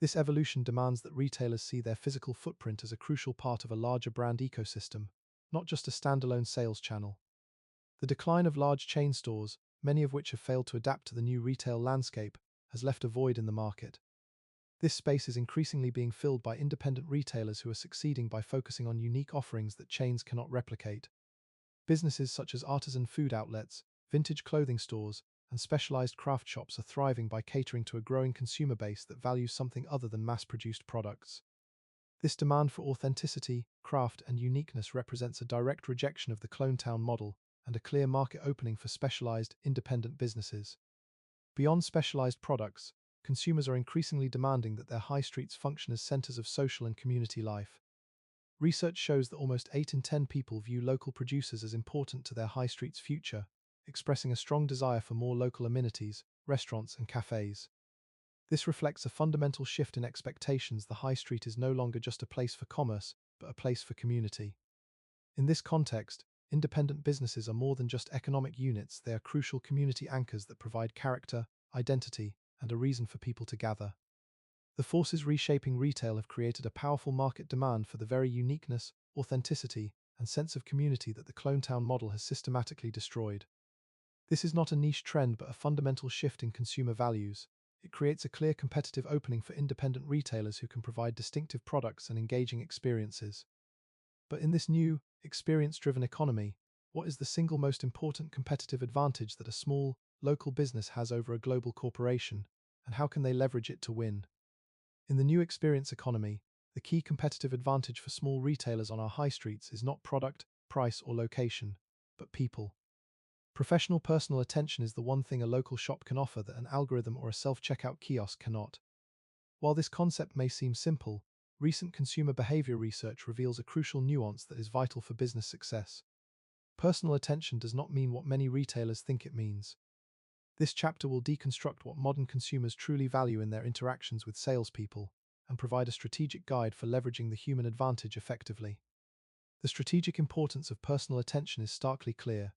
This evolution demands that retailers see their physical footprint as a crucial part of a larger brand ecosystem, not just a standalone sales channel. The decline of large chain stores, many of which have failed to adapt to the new retail landscape, has left a void in the market. This space is increasingly being filled by independent retailers who are succeeding by focusing on unique offerings that chains cannot replicate. Businesses such as artisan food outlets, vintage clothing stores, and specialized craft shops are thriving by catering to a growing consumer base that values something other than mass-produced products. This demand for authenticity, craft, and uniqueness represents a direct rejection of the Clone Town model and a clear market opening for specialized, independent businesses. Beyond specialized products, consumers are increasingly demanding that their high streets function as centers of social and community life. Research shows that almost 8 in 10 people view local producers as important to their high street's future, expressing a strong desire for more local amenities, restaurants, and cafes. This reflects a fundamental shift in expectations. The high street is no longer just a place for commerce, but a place for community. In this context, independent businesses are more than just economic units, they are crucial community anchors that provide character, identity, and a reason for people to gather. The forces reshaping retail have created a powerful market demand for the very uniqueness, authenticity, and sense of community that the Clonetown model has systematically destroyed. This is not a niche trend but a fundamental shift in consumer values. It creates a clear competitive opening for independent retailers who can provide distinctive products and engaging experiences. But in this new, experience-driven economy, what is the single most important competitive advantage that a small, local business has over a global corporation, and how can they leverage it to win? In the new experience economy, the key competitive advantage for small retailers on our high streets is not product, price, or location, but people. Professional personal attention is the one thing a local shop can offer that an algorithm or a self-checkout kiosk cannot. While this concept may seem simple, recent consumer behavior research reveals a crucial nuance that is vital for business success. Personal attention does not mean what many retailers think it means. This chapter will deconstruct what modern consumers truly value in their interactions with salespeople and provide a strategic guide for leveraging the human advantage effectively. The strategic importance of personal attention is starkly clear.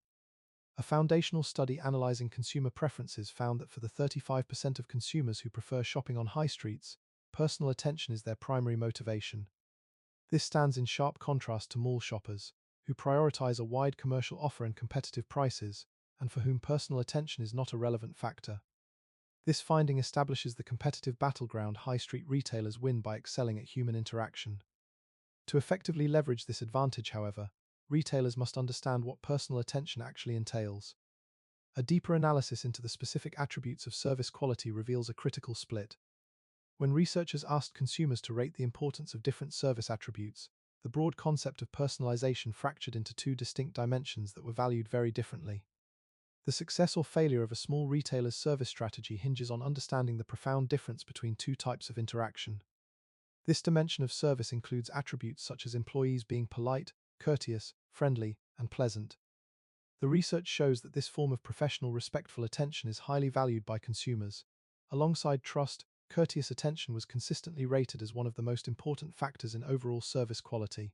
A foundational study analyzing consumer preferences found that for the 35% of consumers who prefer shopping on high streets, personal attention is their primary motivation. This stands in sharp contrast to mall shoppers, who prioritize a wide commercial offer and competitive prices, and for whom personal attention is not a relevant factor. This finding establishes the competitive battleground high street retailers win by excelling at human interaction. To effectively leverage this advantage, however, retailers must understand what personal attention actually entails. A deeper analysis into the specific attributes of service quality reveals a critical split. When researchers asked consumers to rate the importance of different service attributes, the broad concept of personalization fractured into two distinct dimensions that were valued very differently. The success or failure of a small retailer's service strategy hinges on understanding the profound difference between two types of interaction. This dimension of service includes attributes such as employees being polite, courteous, friendly, and pleasant. The research shows that this form of professional, respectful attention is highly valued by consumers. Alongside trust, courteous attention was consistently rated as one of the most important factors in overall service quality.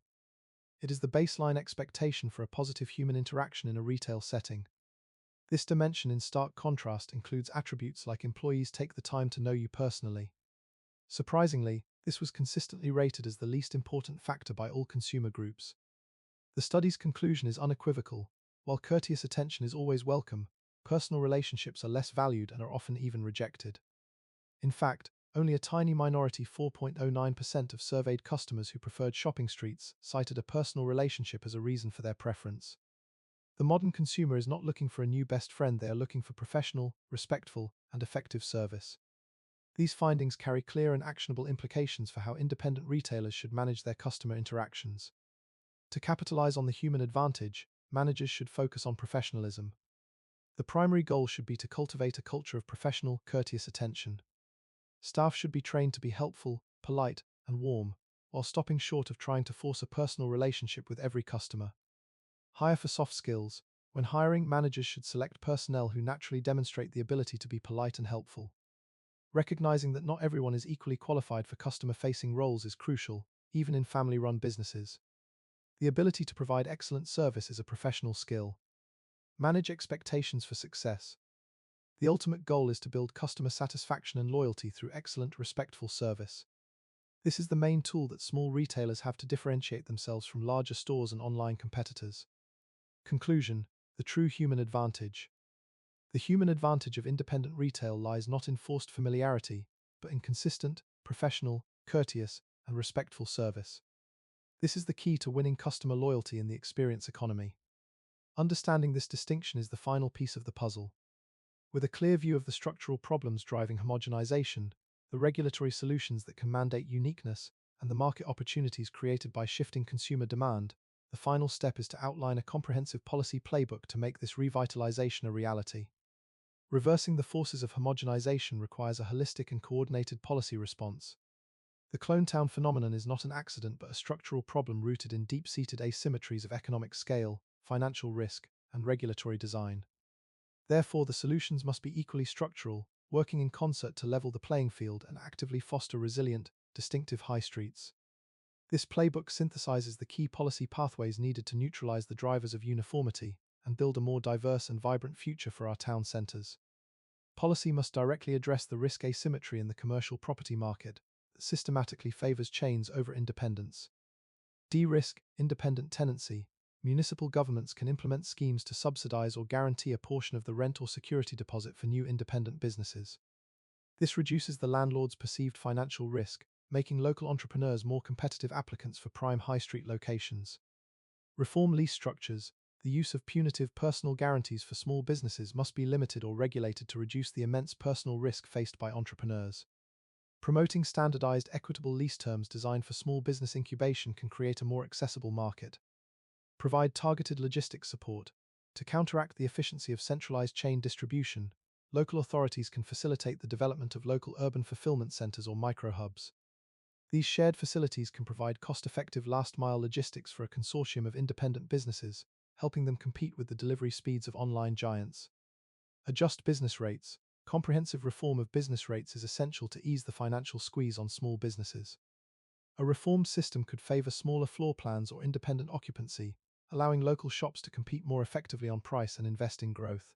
It is the baseline expectation for a positive human interaction in a retail setting. This dimension, in stark contrast, includes attributes like employees take the time to know you personally. Surprisingly, this was consistently rated as the least important factor by all consumer groups. The study's conclusion is unequivocal. While courteous attention is always welcome, personal relationships are less valued and are often even rejected. In fact, only a tiny minority, 4.09% of surveyed customers who preferred shopping streets, cited a personal relationship as a reason for their preference. The modern consumer is not looking for a new best friend, they are looking for professional, respectful, and effective service. These findings carry clear and actionable implications for how independent retailers should manage their customer interactions. To capitalize on the human advantage, managers should focus on professionalism. The primary goal should be to cultivate a culture of professional, courteous attention. Staff should be trained to be helpful, polite, and warm, while stopping short of trying to force a personal relationship with every customer. Hire for soft skills. When hiring, managers should select personnel who naturally demonstrate the ability to be polite and helpful. Recognizing that not everyone is equally qualified for customer-facing roles is crucial, even in family-run businesses. The ability to provide excellent service is a professional skill. Manage expectations for success. The ultimate goal is to build customer satisfaction and loyalty through excellent, respectful service. This is the main tool that small retailers have to differentiate themselves from larger stores and online competitors. Conclusion: the true human advantage. The human advantage of independent retail lies not in forced familiarity, but in consistent, professional, courteous, and respectful service. This is the key to winning customer loyalty in the experience economy. Understanding this distinction is the final piece of the puzzle. With a clear view of the structural problems driving homogenization, the regulatory solutions that can mandate uniqueness, and the market opportunities created by shifting consumer demand, the final step is to outline a comprehensive policy playbook to make this revitalization a reality. Reversing the forces of homogenization requires a holistic and coordinated policy response. The clone town phenomenon is not an accident but a structural problem rooted in deep-seated asymmetries of economic scale, financial risk, and regulatory design. Therefore, the solutions must be equally structural, working in concert to level the playing field and actively foster resilient, distinctive high streets. This playbook synthesizes the key policy pathways needed to neutralize the drivers of uniformity and build a more diverse and vibrant future for our town centers. Policy must directly address the risk asymmetry in the commercial property market that systematically favors chains over independents. De-risk independent tenancy. Municipal governments can implement schemes to subsidize or guarantee a portion of the rent or security deposit for new independent businesses. This reduces the landlord's perceived financial risk, making local entrepreneurs more competitive applicants for prime high street locations. Reform lease structures. The use of punitive personal guarantees for small businesses must be limited or regulated to reduce the immense personal risk faced by entrepreneurs. Promoting standardized, equitable lease terms designed for small business incubation can create a more accessible market. Provide targeted logistics support. To counteract the efficiency of centralized chain distribution, local authorities can facilitate the development of local urban fulfillment centers or micro-hubs. These shared facilities can provide cost-effective last-mile logistics for a consortium of independent businesses, helping them compete with the delivery speeds of online giants. Adjust business rates. Comprehensive reform of business rates is essential to ease the financial squeeze on small businesses. A reformed system could favor smaller floor plans or independent occupancy, allowing local shops to compete more effectively on price and invest in growth.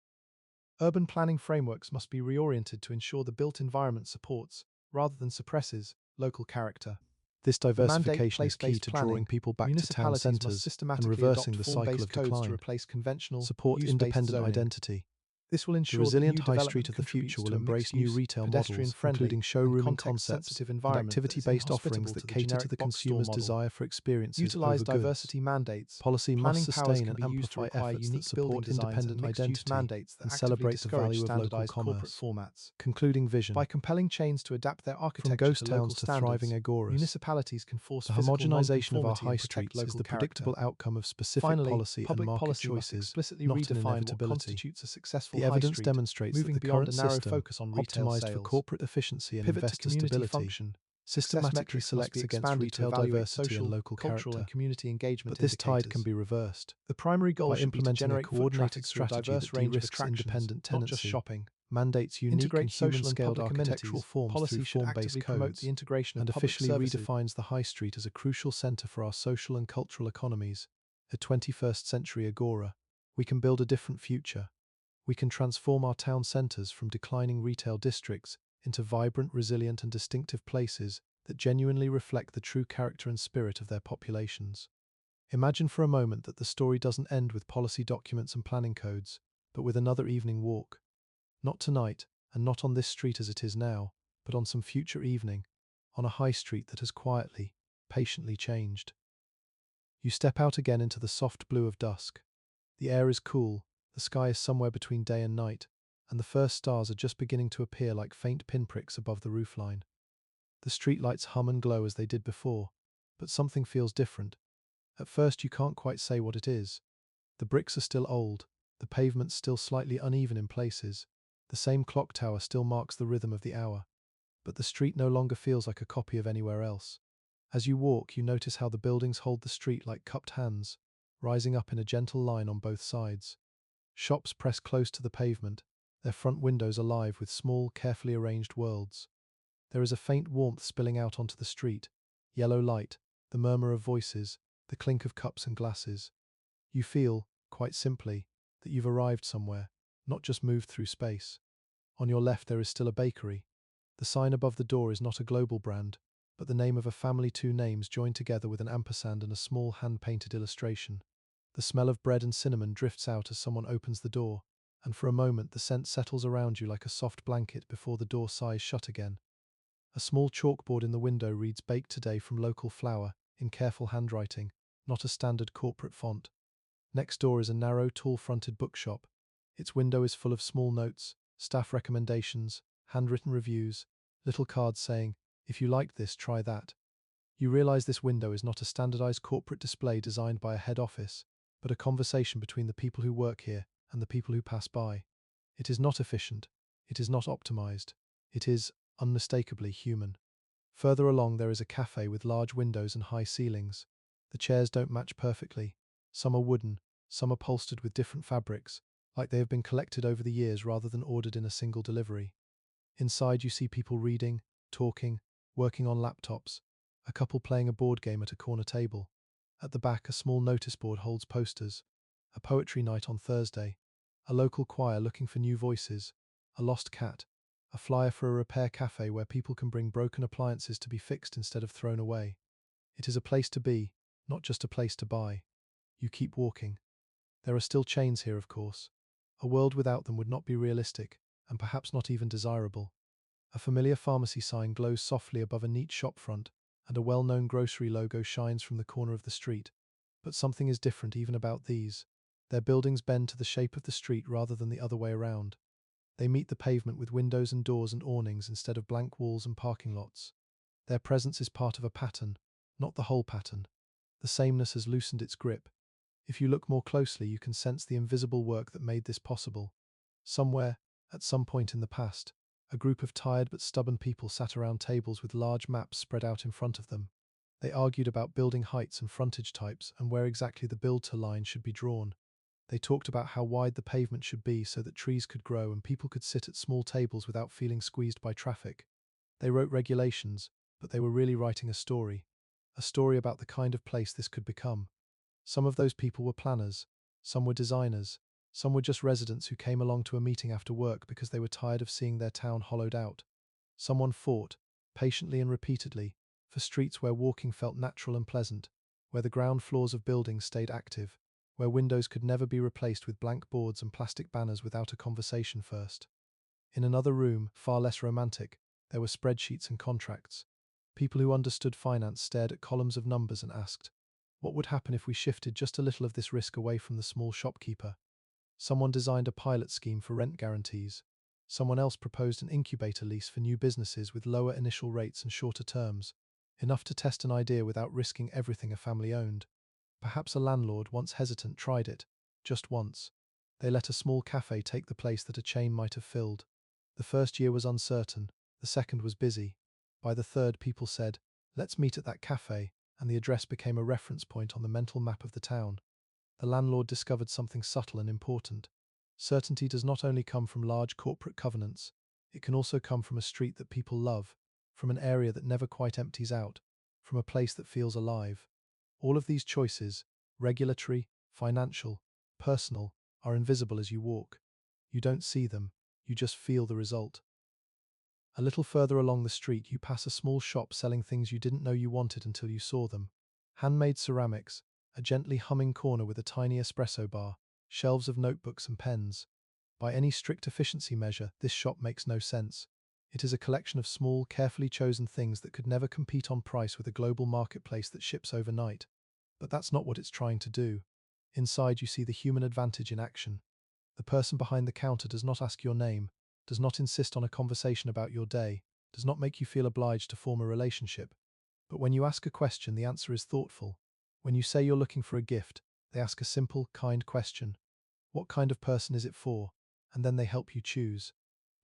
Urban planning frameworks must be reoriented to ensure the built environment supports, rather than suppresses, local character. This Mandate diversification is key place-based to planning. drawing people back to town Municipalities must centres and systematically reversing adopt the cycle form-based of codes to decline. replace conventional, Support use-based independent zoning. identity. This will The ensure that resilient new high street development of the future contributes will to a embrace new mixed-use, retail models, pedestrian-friendly, including and showrooming concepts context-sensitive and environment that is activity-based offerings inhospitable that to the cater to generic the box store consumer's model. desire for experiences Utilize over goods. diversity mandates. Policy must Planning powers sustain can and be used to amplify require efforts that unique building support designs and independent mixed-use identity mandates that and actively celebrate the discourage value of local standardized corporate commerce. formats. Concluding By vision. compelling chains to adapt their From architecture ghost to local towns to thriving standards, agoras, municipalities can force the physical homogenization of our nonconformity high and protect streets is local the character. predictable outcome of specific Finally, policy and public market policy must choices, explicitly not an redefine what inevitability. constitutes a successful The high evidence street, demonstrates that moving the beyond a current narrow system, focus on retail optimized for sales. corporate efficiency and Pivot to investor community stability, function. Success systematically metrics must be selects against expanded to retail evaluate diversity and social, local cultural, and character. community engagement But this tide can indicators. be reversed. The primary goal By should be to implementing a generate foot coordinated traffic through a strategy diverse that range of de-risks attractions, independent not just tenancy, shopping. mandates unique and Integrate social and human-scaled public architectural amenities. forms through Policy should form-based actively promote the codes, integration of and public officially services. redefines the high street as a crucial centre for our social and cultural economies. A 21st century agora. We can build a different future. We can transform our town centres from declining retail districts into vibrant, resilient and distinctive places that genuinely reflect the true character and spirit of their populations. Imagine for a moment that the story doesn't end with policy documents and planning codes, but with another evening walk. Not tonight, and not on this street as it is now, but on some future evening, on a high street that has quietly, patiently changed. You step out again into the soft blue of dusk. The air is cool, the sky is somewhere between day and night, and the first stars are just beginning to appear like faint pinpricks above the roofline. The streetlights hum and glow as they did before, but something feels different. At first you can't quite say what it is. The bricks are still old, the pavements still slightly uneven in places, the same clock tower still marks the rhythm of the hour, but the street no longer feels like a copy of anywhere else. As you walk, you notice how the buildings hold the street like cupped hands, rising up in a gentle line on both sides. Shops press close to the pavement, their front windows alive with small, carefully arranged worlds. There is a faint warmth spilling out onto the street, yellow light, the murmur of voices, the clink of cups and glasses. You feel, quite simply, that you've arrived somewhere, not just moved through space. On your left there is still a bakery. The sign above the door is not a global brand, but the name of a family, two names joined together with an ampersand and a small hand-painted illustration. The smell of bread and cinnamon drifts out as someone opens the door, and for a moment the scent settles around you like a soft blanket before the door sighs shut again. A small chalkboard in the window reads "Baked today from local flour" in careful handwriting, not a standard corporate font. Next door is a narrow, tall-fronted bookshop. Its window is full of small notes, staff recommendations, handwritten reviews, little cards saying, "If you liked this, try that." You realize this window is not a standardized corporate display designed by a head office, but a conversation between the people who work here and the people who pass by. It is not efficient. It is not optimized. It is unmistakably human. Further along, there is a cafe with large windows and high ceilings. The chairs don't match perfectly. Some are wooden, some upholstered with different fabrics, like they have been collected over the years rather than ordered in a single delivery. Inside, you see people reading, talking, working on laptops, a couple playing a board game at a corner table. At the back, a small notice board holds posters. A poetry night on Thursday, a local choir looking for new voices, a lost cat, a flyer for a repair cafe where people can bring broken appliances to be fixed instead of thrown away. It is a place to be, not just a place to buy. You keep walking. There are still chains here, of course. A world without them would not be realistic, and perhaps not even desirable. A familiar pharmacy sign glows softly above a neat shop front, and a well-known grocery logo shines from the corner of the street. But something is different even about these. Their buildings bend to the shape of the street rather than the other way around. They meet the pavement with windows and doors and awnings instead of blank walls and parking lots. Their presence is part of a pattern, not the whole pattern. The sameness has loosened its grip. If you look more closely, you can sense the invisible work that made this possible. Somewhere, at some point in the past, a group of tired but stubborn people sat around tables with large maps spread out in front of them. They argued about building heights and frontage types and where exactly the build-to line should be drawn. They talked about how wide the pavement should be so that trees could grow and people could sit at small tables without feeling squeezed by traffic. They wrote regulations, but they were really writing a story about the kind of place this could become. Some of those people were planners, some were designers, some were just residents who came along to a meeting after work because they were tired of seeing their town hollowed out. Someone fought, patiently and repeatedly, for streets where walking felt natural and pleasant, where the ground floors of buildings stayed active, where windows could never be replaced with blank boards and plastic banners without a conversation first. In another room, far less romantic, there were spreadsheets and contracts. People who understood finance stared at columns of numbers and asked, what would happen if we shifted just a little of this risk away from the small shopkeeper? Someone designed a pilot scheme for rent guarantees. Someone else proposed an incubator lease for new businesses with lower initial rates and shorter terms, enough to test an idea without risking everything a family owned. Perhaps a landlord, once hesitant, tried it, just once. They let a small cafe take the place that a chain might have filled. The first year was uncertain, the second was busy. By the third, people said, let's meet at that cafe, and the address became a reference point on the mental map of the town. The landlord discovered something subtle and important. Certainty does not only come from large corporate covenants, it can also come from a street that people love, from an area that never quite empties out, from a place that feels alive. All of these choices, regulatory, financial, personal, are invisible as you walk. You don't see them, you just feel the result. A little further along the street, you pass a small shop selling things you didn't know you wanted until you saw them. Handmade ceramics, a gently humming corner with a tiny espresso bar, shelves of notebooks and pens. By any strict efficiency measure, this shop makes no sense. It is a collection of small, carefully chosen things that could never compete on price with a global marketplace that ships overnight. But that's not what it's trying to do. Inside, you see the human advantage in action. The person behind the counter does not ask your name, does not insist on a conversation about your day, does not make you feel obliged to form a relationship. But when you ask a question, the answer is thoughtful. When you say you're looking for a gift, they ask a simple, kind question. What kind of person is it for? And then they help you choose.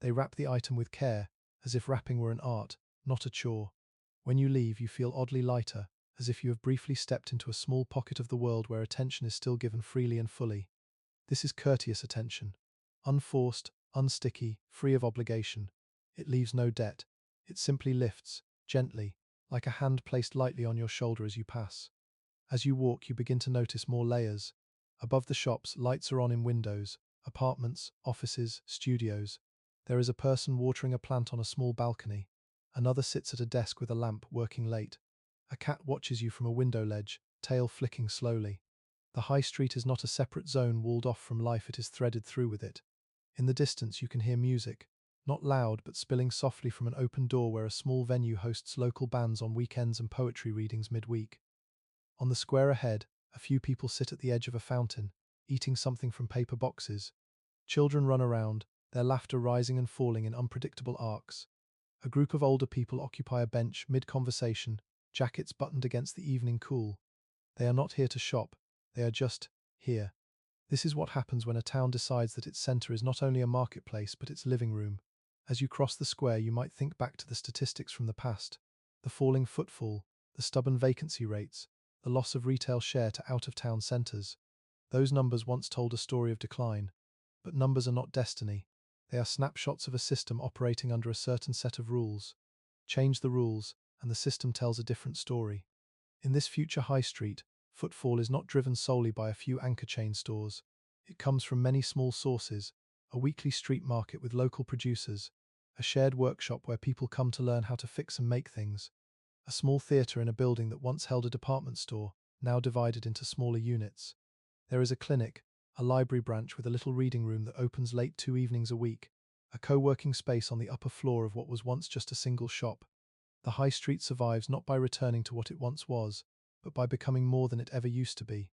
They wrap the item with care, as if wrapping were an art, not a chore. When you leave, you feel oddly lighter, as if you have briefly stepped into a small pocket of the world where attention is still given freely and fully. This is courteous attention. Unforced, unsticky, free of obligation. It leaves no debt. It simply lifts, gently, like a hand placed lightly on your shoulder as you pass. As you walk, you begin to notice more layers. Above the shops, lights are on in windows, apartments, offices, studios. There is a person watering a plant on a small balcony. Another sits at a desk with a lamp, working late. A cat watches you from a window ledge, tail flicking slowly. The high street is not a separate zone walled off from life, it is threaded through with it. In the distance, you can hear music, not loud but spilling softly from an open door where a small venue hosts local bands on weekends and poetry readings midweek. On the square ahead, a few people sit at the edge of a fountain, eating something from paper boxes. Children run around, their laughter rising and falling in unpredictable arcs. A group of older people occupy a bench mid-conversation, jackets buttoned against the evening cool. They are not here to shop, they are just here. This is what happens when a town decides that its centre is not only a marketplace but its living room. As you cross the square, you might think back to the statistics from the past: the falling footfall, the stubborn vacancy rates, the loss of retail share to out-of-town centres. Those numbers once told a story of decline. But numbers are not destiny. They are snapshots of a system operating under a certain set of rules. Change the rules, and the system tells a different story. In this future high street, footfall is not driven solely by a few anchor chain stores. It comes from many small sources: a weekly street market with local producers, a shared workshop where people come to learn how to fix and make things, a small theatre in a building that once held a department store, now divided into smaller units. There is a clinic, a library branch with a little reading room that opens late 2 evenings a week, a co-working space on the upper floor of what was once just a single shop. The high street survives not by returning to what it once was, but by becoming more than it ever used to be.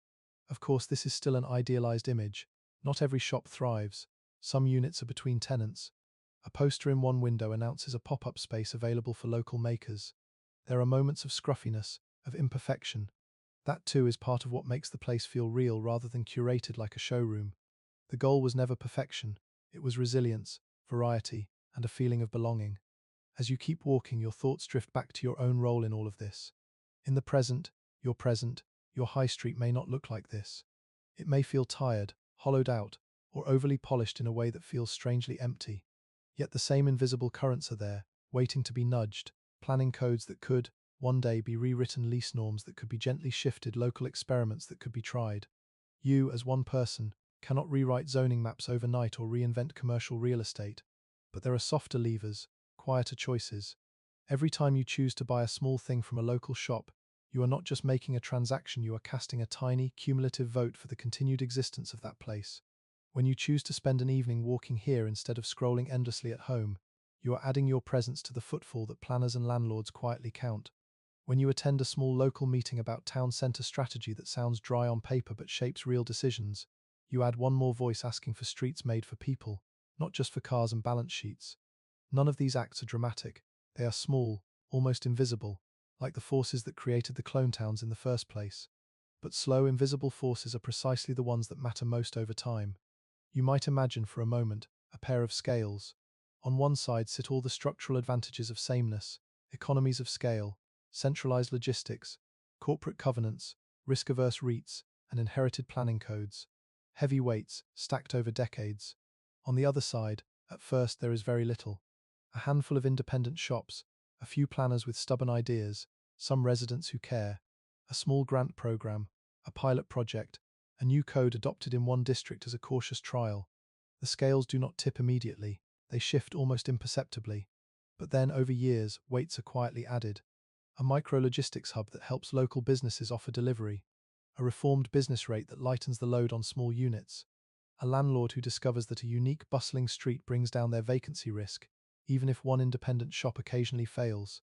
Of course, this is still an idealized image. Not every shop thrives. Some units are between tenants. A poster in one window announces a pop-up space available for local makers. There are moments of scruffiness, of imperfection. That too is part of what makes the place feel real rather than curated like a showroom. The goal was never perfection, it was resilience, variety, and a feeling of belonging. As you keep walking, your thoughts drift back to your own role in all of this. In the present, your high street may not look like this. It may feel tired, hollowed out, or overly polished in a way that feels strangely empty. Yet the same invisible currents are there, waiting to be nudged, planning codes that could, one day, be rewritten, lease norms that could be gently shifted, local experiments that could be tried. You, as one person, cannot rewrite zoning maps overnight or reinvent commercial real estate. But there are softer levers, quieter choices. Every time you choose to buy a small thing from a local shop, you are not just making a transaction, you are casting a tiny, cumulative vote for the continued existence of that place. When you choose to spend an evening walking here instead of scrolling endlessly at home, you are adding your presence to the footfall that planners and landlords quietly count. When you attend a small local meeting about town centre strategy that sounds dry on paper but shapes real decisions, you add one more voice asking for streets made for people, not just for cars and balance sheets. None of these acts are dramatic. They are small, almost invisible, like the forces that created the clone towns in the first place. But slow, invisible forces are precisely the ones that matter most over time. You might imagine for a moment a pair of scales. On one side sit all the structural advantages of sameness: economies of scale, centralized logistics, corporate covenants, risk-averse REITs, and inherited planning codes. Heavy weights, stacked over decades. On the other side, at first there is very little. A handful of independent shops, a few planners with stubborn ideas, some residents who care, a small grant program, a pilot project, a new code adopted in one district as a cautious trial. The scales do not tip immediately, they shift almost imperceptibly. But then, over years, weights are quietly added. A micro-logistics hub that helps local businesses offer delivery, a reformed business rate that lightens the load on small units, a landlord who discovers that a unique, bustling street brings down their vacancy risk, even if one independent shop occasionally fails,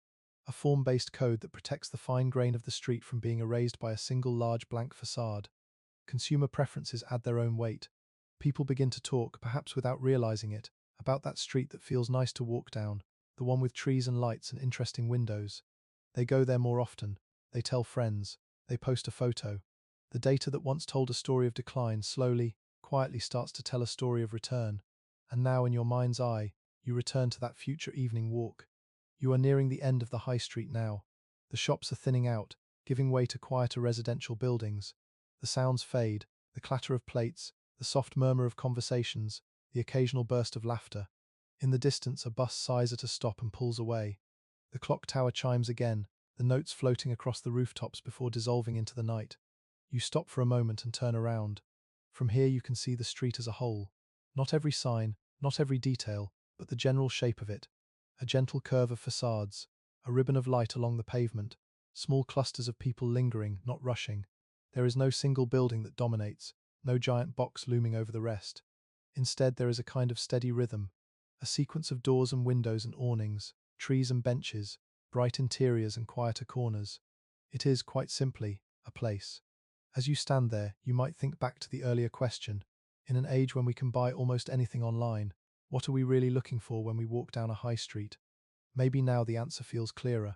a form-based code that protects the fine grain of the street from being erased by a single large blank facade. Consumer preferences add their own weight. People begin to talk, perhaps without realizing it, about that street that feels nice to walk down, the one with trees and lights and interesting windows. They go there more often, they tell friends, they post a photo. The data that once told a story of decline slowly, quietly starts to tell a story of return. And now, in your mind's eye, you return to that future evening walk. You are nearing the end of the high street now. The shops are thinning out, giving way to quieter residential buildings. The sounds fade, the clatter of plates, the soft murmur of conversations, the occasional burst of laughter. In the distance, a bus sighs at a stop and pulls away. The clock tower chimes again, the notes floating across the rooftops before dissolving into the night. You stop for a moment and turn around. From here you can see the street as a whole. Not every sign, not every detail, but the general shape of it. A gentle curve of facades, a ribbon of light along the pavement, small clusters of people lingering, not rushing. There is no single building that dominates, no giant box looming over the rest. Instead, there is a kind of steady rhythm, A sequence of doors and windows and awnings, trees and benches, bright interiors and quieter corners. It is, quite simply, a place. As you stand there, you might think back to the earlier question. In an age when we can buy almost anything online, what are we really looking for when we walk down a high street? Maybe now the answer feels clearer.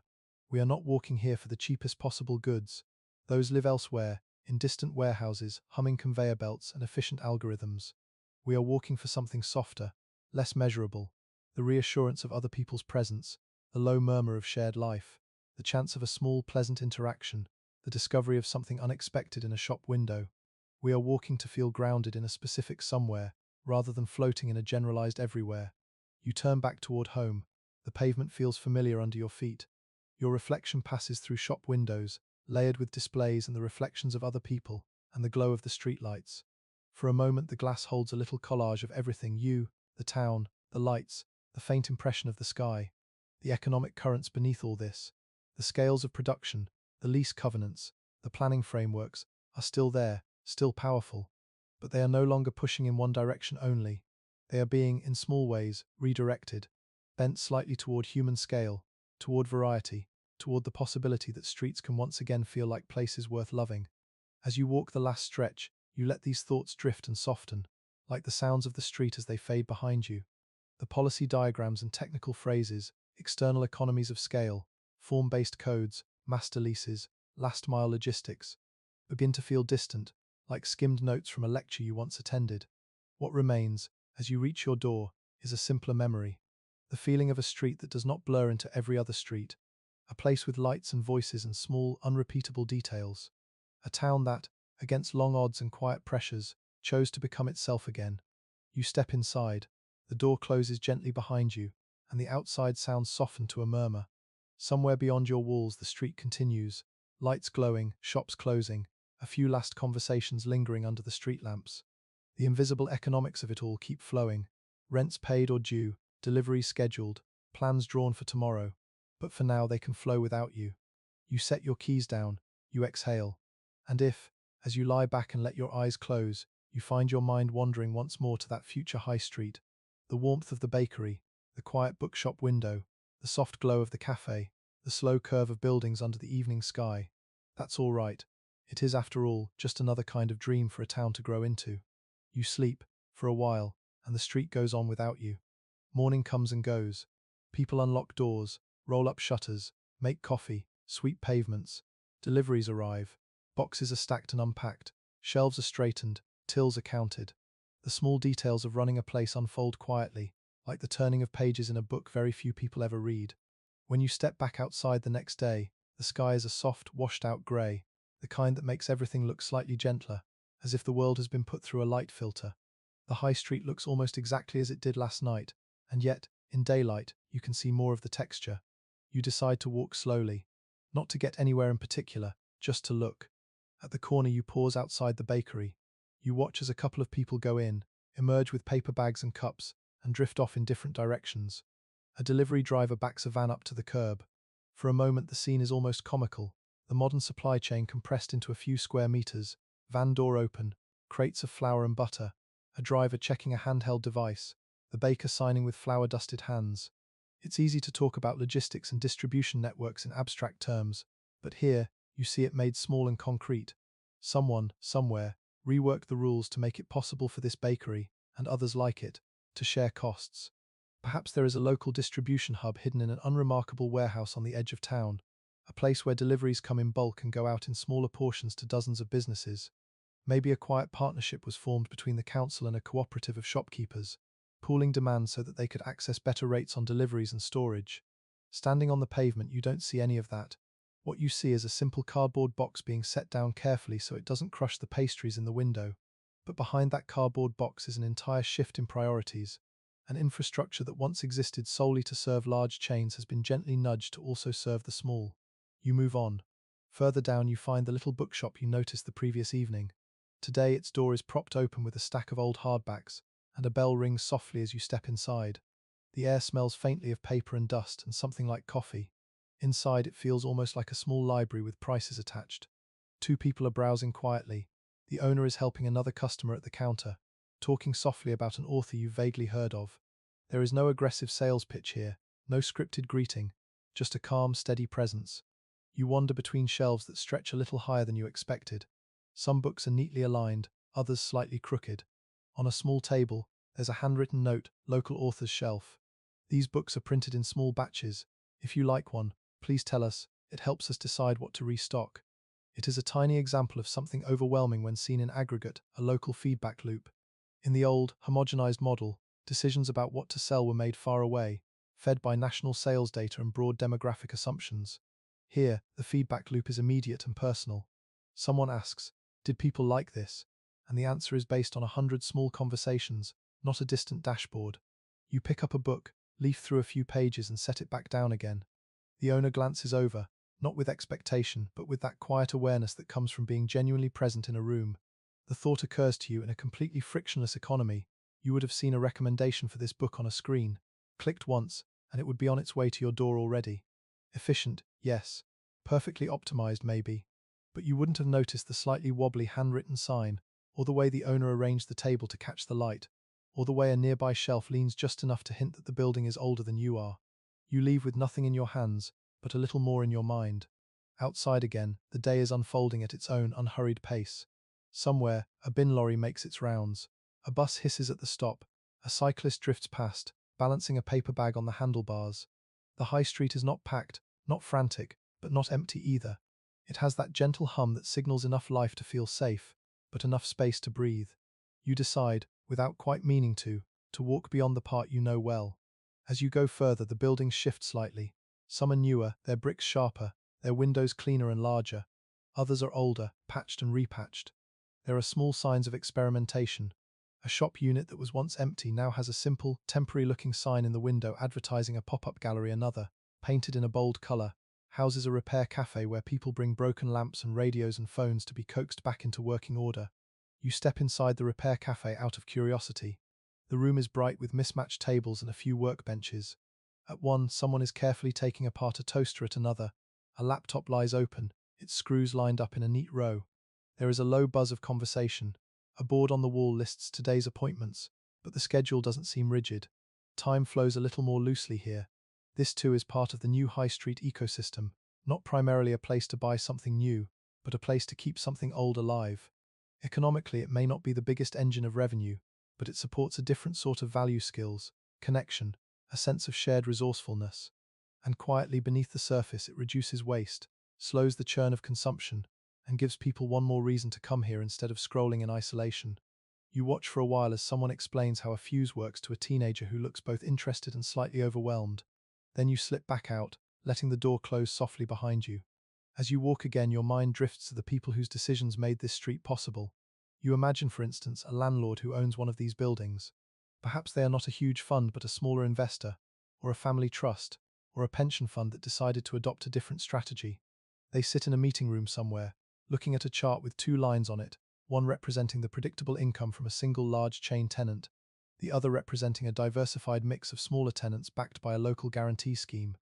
We are not walking here for the cheapest possible goods. Those live elsewhere, in distant warehouses, humming conveyor belts and efficient algorithms. We are walking for something softer, less measurable, the reassurance of other people's presence, the low murmur of shared life, the chance of a small, pleasant interaction, the discovery of something unexpected in a shop window. We are walking to feel grounded in a specific somewhere, rather than floating in a generalized everywhere. You turn back toward home. The pavement feels familiar under your feet. Your reflection passes through shop windows, layered with displays and the reflections of other people, and the glow of the streetlights. For a moment, the glass holds a little collage of everything: you, the town, the lights, the faint impression of the sky, the economic currents beneath all this. The scales of production, the lease covenants, the planning frameworks are still there, still powerful, but they are no longer pushing in one direction only. They are being, in small ways, redirected, bent slightly toward human scale, toward variety, toward the possibility that streets can once again feel like places worth loving. As you walk the last stretch, you let these thoughts drift and soften, like the sounds of the street as they fade behind you. The policy diagrams and technical phrases, external economies of scale, form-based codes, master leases, last-mile logistics, begin to feel distant, like skimmed notes from a lecture you once attended. What remains, as you reach your door, is a simpler memory. The feeling of a street that does not blur into every other street. A place with lights and voices and small, unrepeatable details. A town that, against long odds and quiet pressures, chose to become itself again. You step inside. The door closes gently behind you, and the outside sounds soften to a murmur. Somewhere beyond your walls the street continues, lights glowing, shops closing, a few last conversations lingering under the street lamps. The invisible economics of it all keep flowing. Rents paid or due, deliveries scheduled, plans drawn for tomorrow. But for now they can flow without you. You set your keys down, you exhale. And if, as you lie back and let your eyes close, you find your mind wandering once more to that future high street, the warmth of the bakery, the quiet bookshop window, the soft glow of the cafe, the slow curve of buildings under the evening sky, that's all right. It is, after all, just another kind of dream for a town to grow into. You sleep, for a while, and the street goes on without you. Morning comes and goes. People unlock doors, roll up shutters, make coffee, sweep pavements. Deliveries arrive. Boxes are stacked and unpacked. Shelves are straightened. Tills are counted. The small details of running a place unfold quietly, like the turning of pages in a book very few people ever read. When you step back outside the next day, the sky is a soft, washed-out grey, the kind that makes everything look slightly gentler, as if the world has been put through a light filter. The high street looks almost exactly as it did last night, and yet, in daylight, you can see more of the texture. You decide to walk slowly, not to get anywhere in particular, just to look. At the corner you pause outside the bakery. You watch as a couple of people go in, emerge with paper bags and cups, and drift off in different directions. A delivery driver backs a van up to the curb. For a moment the scene is almost comical, the modern supply chain compressed into a few square meters, van door open, crates of flour and butter, a driver checking a handheld device, the baker signing with flour-dusted hands. It's easy to talk about logistics and distribution networks in abstract terms, but here, you see it made small and concrete. Someone, somewhere, reworked the rules to make it possible for this bakery, and others like it, to share costs. Perhaps there is a local distribution hub hidden in an unremarkable warehouse on the edge of town, a place where deliveries come in bulk and go out in smaller portions to dozens of businesses. Maybe a quiet partnership was formed between the council and a cooperative of shopkeepers, pooling demand so that they could access better rates on deliveries and storage. Standing on the pavement, you don't see any of that. What you see is a simple cardboard box being set down carefully so it doesn't crush the pastries in the window. But behind that cardboard box is an entire shift in priorities. An infrastructure that once existed solely to serve large chains has been gently nudged to also serve the small. You move on. Further down you find the little bookshop you noticed the previous evening. Today its door is propped open with a stack of old hardbacks, and a bell rings softly as you step inside. The air smells faintly of paper and dust and something like coffee. Inside it feels almost like a small library with prices attached. Two people are browsing quietly. The owner is helping another customer at the counter, talking softly about an author you've vaguely heard of. There is no aggressive sales pitch here, no scripted greeting, just a calm, steady presence. You wander between shelves that stretch a little higher than you expected. Some books are neatly aligned, others slightly crooked. On a small table, there's a handwritten note, local author's shelf. These books are printed in small batches. If you like one, please tell us. It helps us decide what to restock. It is a tiny example of something overwhelming when seen in aggregate, a local feedback loop. In the old, homogenized model, decisions about what to sell were made far away, fed by national sales data and broad demographic assumptions. Here, the feedback loop is immediate and personal. Someone asks, "Did people like this?" And the answer is based on 100 small conversations, not a distant dashboard. You pick up a book, leaf through a few pages and set it back down again. The owner glances over, not with expectation, but with that quiet awareness that comes from being genuinely present in a room. The thought occurs to you in a completely frictionless economy. You would have seen a recommendation for this book on a screen, clicked once, and it would be on its way to your door already. Efficient, yes. Perfectly optimized, maybe. But you wouldn't have noticed the slightly wobbly handwritten sign, or the way the owner arranged the table to catch the light, or the way a nearby shelf leans just enough to hint that the building is older than you are. You leave with nothing in your hands, but a little more in your mind. Outside again, the day is unfolding at its own unhurried pace. Somewhere, a bin lorry makes its rounds. A bus hisses at the stop. A cyclist drifts past, balancing a paper bag on the handlebars. The high street is not packed, not frantic, but not empty either. It has that gentle hum that signals enough life to feel safe, but enough space to breathe. You decide, without quite meaning to walk beyond the part you know well. As you go further, the buildings shift slightly. Some are newer, their bricks sharper, their windows cleaner and larger. Others are older, patched and repatched. There are small signs of experimentation. A shop unit that was once empty now has a simple, temporary-looking sign in the window advertising a pop-up gallery. Another, painted in a bold colour, houses a repair cafe where people bring broken lamps and radios and phones to be coaxed back into working order. You step inside the repair cafe out of curiosity. The room is bright with mismatched tables and a few workbenches. At one, someone is carefully taking apart a toaster. At another, a laptop lies open, its screws lined up in a neat row. There is a low buzz of conversation. A board on the wall lists today's appointments, but the schedule doesn't seem rigid. Time flows a little more loosely here. This too is part of the new high street ecosystem, not primarily a place to buy something new, but a place to keep something old alive. Economically, it may not be the biggest engine of revenue, but it supports a different sort of value skills, connection, a sense of shared resourcefulness. And quietly beneath the surface, it reduces waste, slows the churn of consumption, and gives people one more reason to come here instead of scrolling in isolation. You watch for a while as someone explains how a fuse works to a teenager who looks both interested and slightly overwhelmed. Then you slip back out, letting the door close softly behind you. As you walk again, your mind drifts to the people whose decisions made this street possible. You imagine, for instance, a landlord who owns one of these buildings. Perhaps they are not a huge fund but a smaller investor, or a family trust, or a pension fund that decided to adopt a different strategy. They sit in a meeting room somewhere, looking at a chart with two lines on it, one representing the predictable income from a single large chain tenant, the other representing a diversified mix of smaller tenants backed by a local guarantee scheme.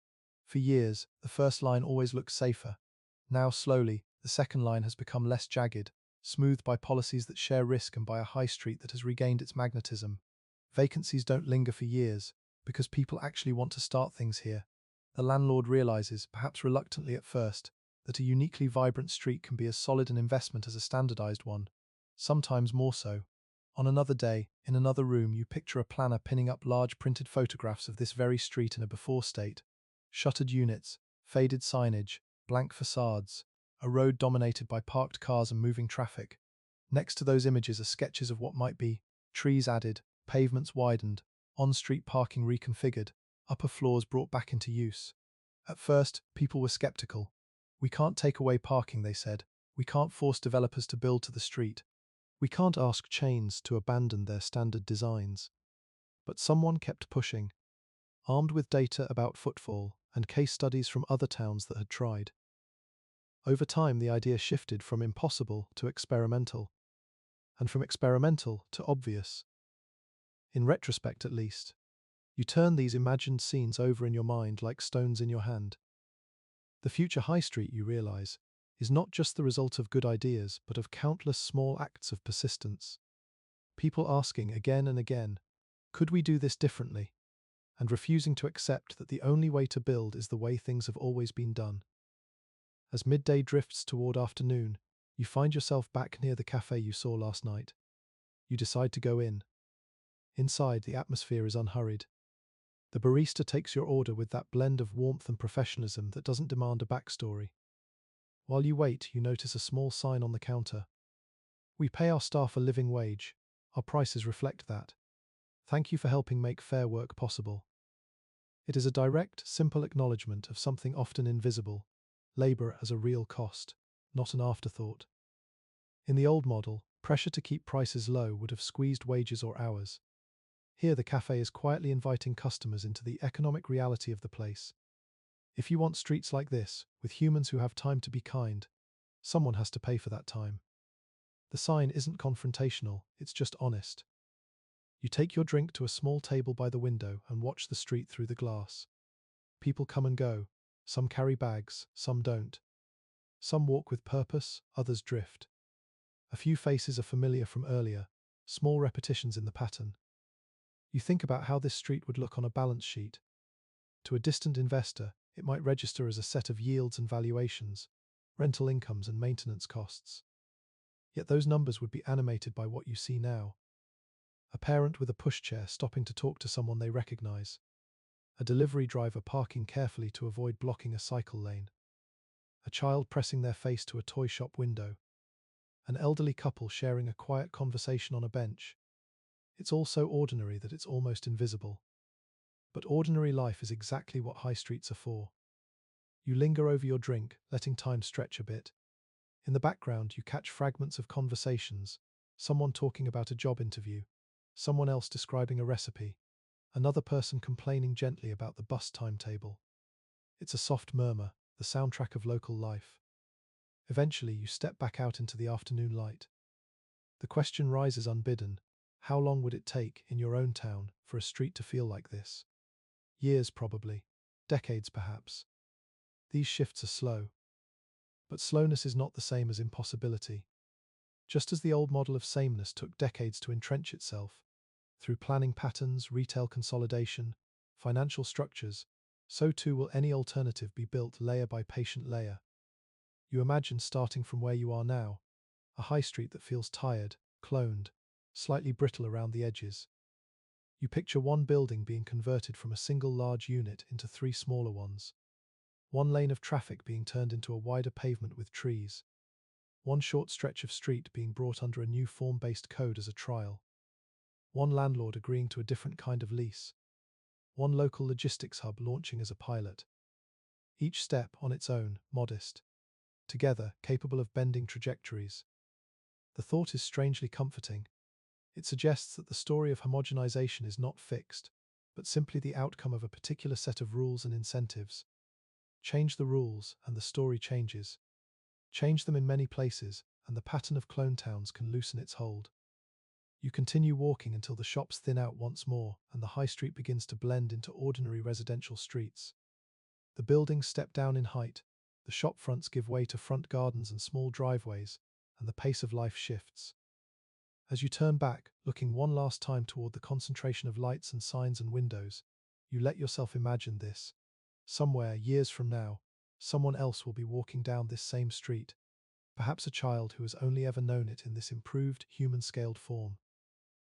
For years, the first line always looked safer. Now, slowly, the second line has become less jagged, smoothed by policies that share risk and by a high street that has regained its magnetism. Vacancies don't linger for years, because people actually want to start things here. The landlord realizes, perhaps reluctantly at first, that a uniquely vibrant street can be as solid an investment as a standardized one, sometimes more so. On another day, in another room, you picture a planner pinning up large printed photographs of this very street in a before state. Shuttered units, faded signage, blank facades, a road dominated by parked cars and moving traffic. Next to those images are sketches of what might be: trees added, pavements widened, on-street parking reconfigured, upper floors brought back into use. At first, people were skeptical. "We can't take away parking," they said. "We can't force developers to build to the street. We can't ask chains to abandon their standard designs." But someone kept pushing, armed with data about footfall and case studies from other towns that had tried. Over time, the idea shifted from impossible to experimental, and from experimental to obvious. In retrospect, at least, you turn these imagined scenes over in your mind like stones in your hand. The future high street, you realize, is not just the result of good ideas, but of countless small acts of persistence. People asking again and again, could we do this differently? and refusing to accept that the only way to build is the way things have always been done. As midday drifts toward afternoon, you find yourself back near the cafe you saw last night. You decide to go in. Inside, the atmosphere is unhurried. The barista takes your order with that blend of warmth and professionalism that doesn't demand a backstory. While you wait, you notice a small sign on the counter. We pay our staff a living wage. Our prices reflect that. Thank you for helping make fair work possible. It is a direct, simple acknowledgement of something often invisible: labour as a real cost, not an afterthought. In the old model, pressure to keep prices low would have squeezed wages or hours. Here, the cafe is quietly inviting customers into the economic reality of the place. If you want streets like this, with humans who have time to be kind, someone has to pay for that time. The sign isn't confrontational, it's just honest. You take your drink to a small table by the window and watch the street through the glass. People come and go. Some carry bags, some don't. Some walk with purpose, others drift. A few faces are familiar from earlier, small repetitions in the pattern. You think about how this street would look on a balance sheet. To a distant investor, it might register as a set of yields and valuations, rental incomes and maintenance costs. Yet those numbers would be animated by what you see now. A parent with a pushchair stopping to talk to someone they recognize. A delivery driver parking carefully to avoid blocking a cycle lane. A child pressing their face to a toy shop window. An elderly couple sharing a quiet conversation on a bench. It's all so ordinary that it's almost invisible. But ordinary life is exactly what high streets are for. You linger over your drink, letting time stretch a bit. In the background, you catch fragments of conversations: someone talking about a job interview, someone else describing a recipe, another person complaining gently about the bus timetable. It's a soft murmur, the soundtrack of local life. Eventually, you step back out into the afternoon light. The question rises unbidden: how long would it take, in your own town, for a street to feel like this? Years, probably. Decades, perhaps. These shifts are slow. But slowness is not the same as impossibility. Just as the old model of sameness took decades to entrench itself, through planning patterns, retail consolidation, financial structures, so too will any alternative be built layer by patient layer. You imagine starting from where you are now, a high street that feels tired, cloned, slightly brittle around the edges. You picture one building being converted from a single large unit into three smaller ones. One lane of traffic being turned into a wider pavement with trees. One short stretch of street being brought under a new form-based code as a trial. One landlord agreeing to a different kind of lease. One local logistics hub launching as a pilot. Each step, on its own, modest. Together, capable of bending trajectories. The thought is strangely comforting. It suggests that the story of homogenization is not fixed, but simply the outcome of a particular set of rules and incentives. Change the rules, and the story changes. Change them in many places, and the pattern of clone towns can loosen its hold. You continue walking until the shops thin out once more, and the high street begins to blend into ordinary residential streets. The buildings step down in height, the shop fronts give way to front gardens and small driveways, and the pace of life shifts. As you turn back, looking one last time toward the concentration of lights and signs and windows, you let yourself imagine this. Somewhere, years from now, someone else will be walking down this same street, perhaps a child who has only ever known it in this improved, human-scaled form.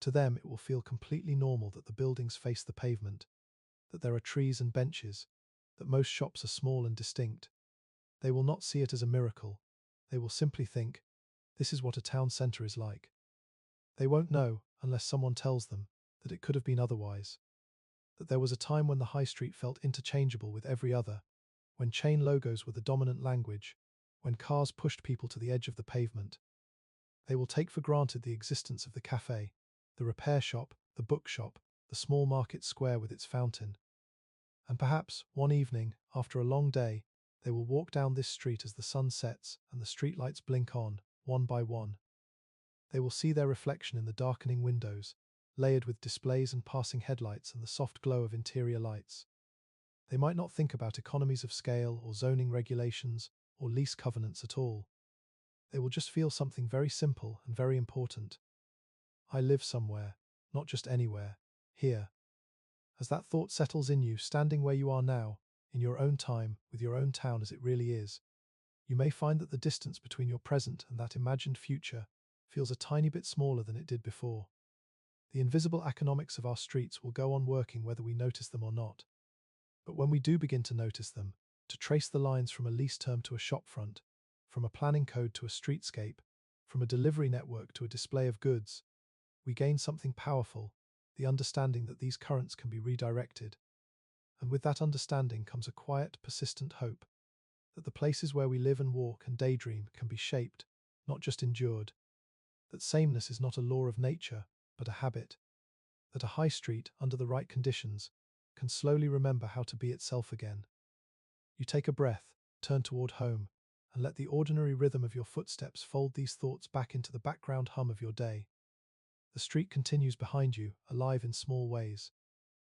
To them, it will feel completely normal that the buildings face the pavement, that there are trees and benches, that most shops are small and distinct. They will not see it as a miracle. They will simply think, this is what a town centre is like. They won't know, unless someone tells them, that it could have been otherwise. That there was a time when the high street felt interchangeable with every other, when chain logos were the dominant language, when cars pushed people to the edge of the pavement. They will take for granted the existence of the cafe, the repair shop, the bookshop, the small market square with its fountain. And perhaps, one evening, after a long day, they will walk down this street as the sun sets and the streetlights blink on, one by one. They will see their reflection in the darkening windows, layered with displays and passing headlights and the soft glow of interior lights. They might not think about economies of scale or zoning regulations or lease covenants at all. They will just feel something very simple and very important. I live somewhere, not just anywhere, here. As that thought settles in you, standing where you are now, in your own time, with your own town as it really is, you may find that the distance between your present and that imagined future feels a tiny bit smaller than it did before. The invisible economics of our streets will go on working whether we notice them or not. But when we do begin to notice them, to trace the lines from a lease term to a shopfront, from a planning code to a streetscape, from a delivery network to a display of goods, we gain something powerful, the understanding that these currents can be redirected. And with that understanding comes a quiet, persistent hope that the places where we live and walk and daydream can be shaped, not just endured, that sameness is not a law of nature, but a habit, that a high street, under the right conditions, can slowly remember how to be itself again. You take a breath, turn toward home, and let the ordinary rhythm of your footsteps fold these thoughts back into the background hum of your day. The street continues behind you, alive in small ways.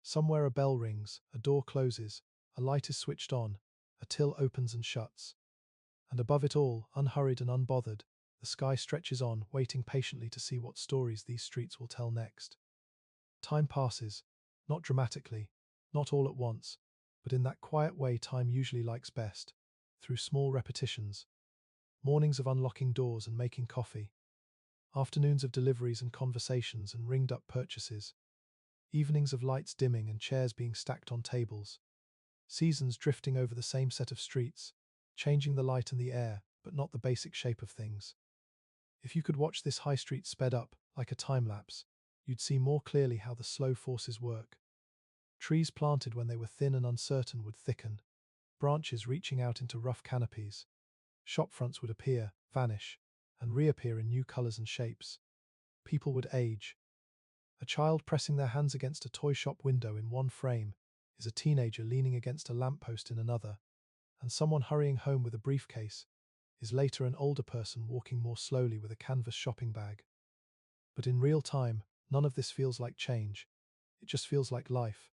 Somewhere a bell rings, a door closes, a light is switched on, a till opens and shuts. And above it all, unhurried and unbothered, the sky stretches on, waiting patiently to see what stories these streets will tell next. Time passes, not dramatically, not all at once, but in that quiet way time usually likes best, through small repetitions. Mornings of unlocking doors and making coffee, afternoons of deliveries and conversations and ringed up purchases, evenings of lights dimming and chairs being stacked on tables, seasons drifting over the same set of streets, changing the light and the air, but not the basic shape of things. If you could watch this high street sped up, like a time lapse, you'd see more clearly how the slow forces work. Trees planted when they were thin and uncertain would thicken, branches reaching out into rough canopies. Shop fronts would appear, vanish, and reappear in new colours and shapes. People would age. A child pressing their hands against a toy shop window in one frame is a teenager leaning against a lamppost in another, and someone hurrying home with a briefcase is later an older person walking more slowly with a canvas shopping bag. But in real time, none of this feels like change. It just feels like life.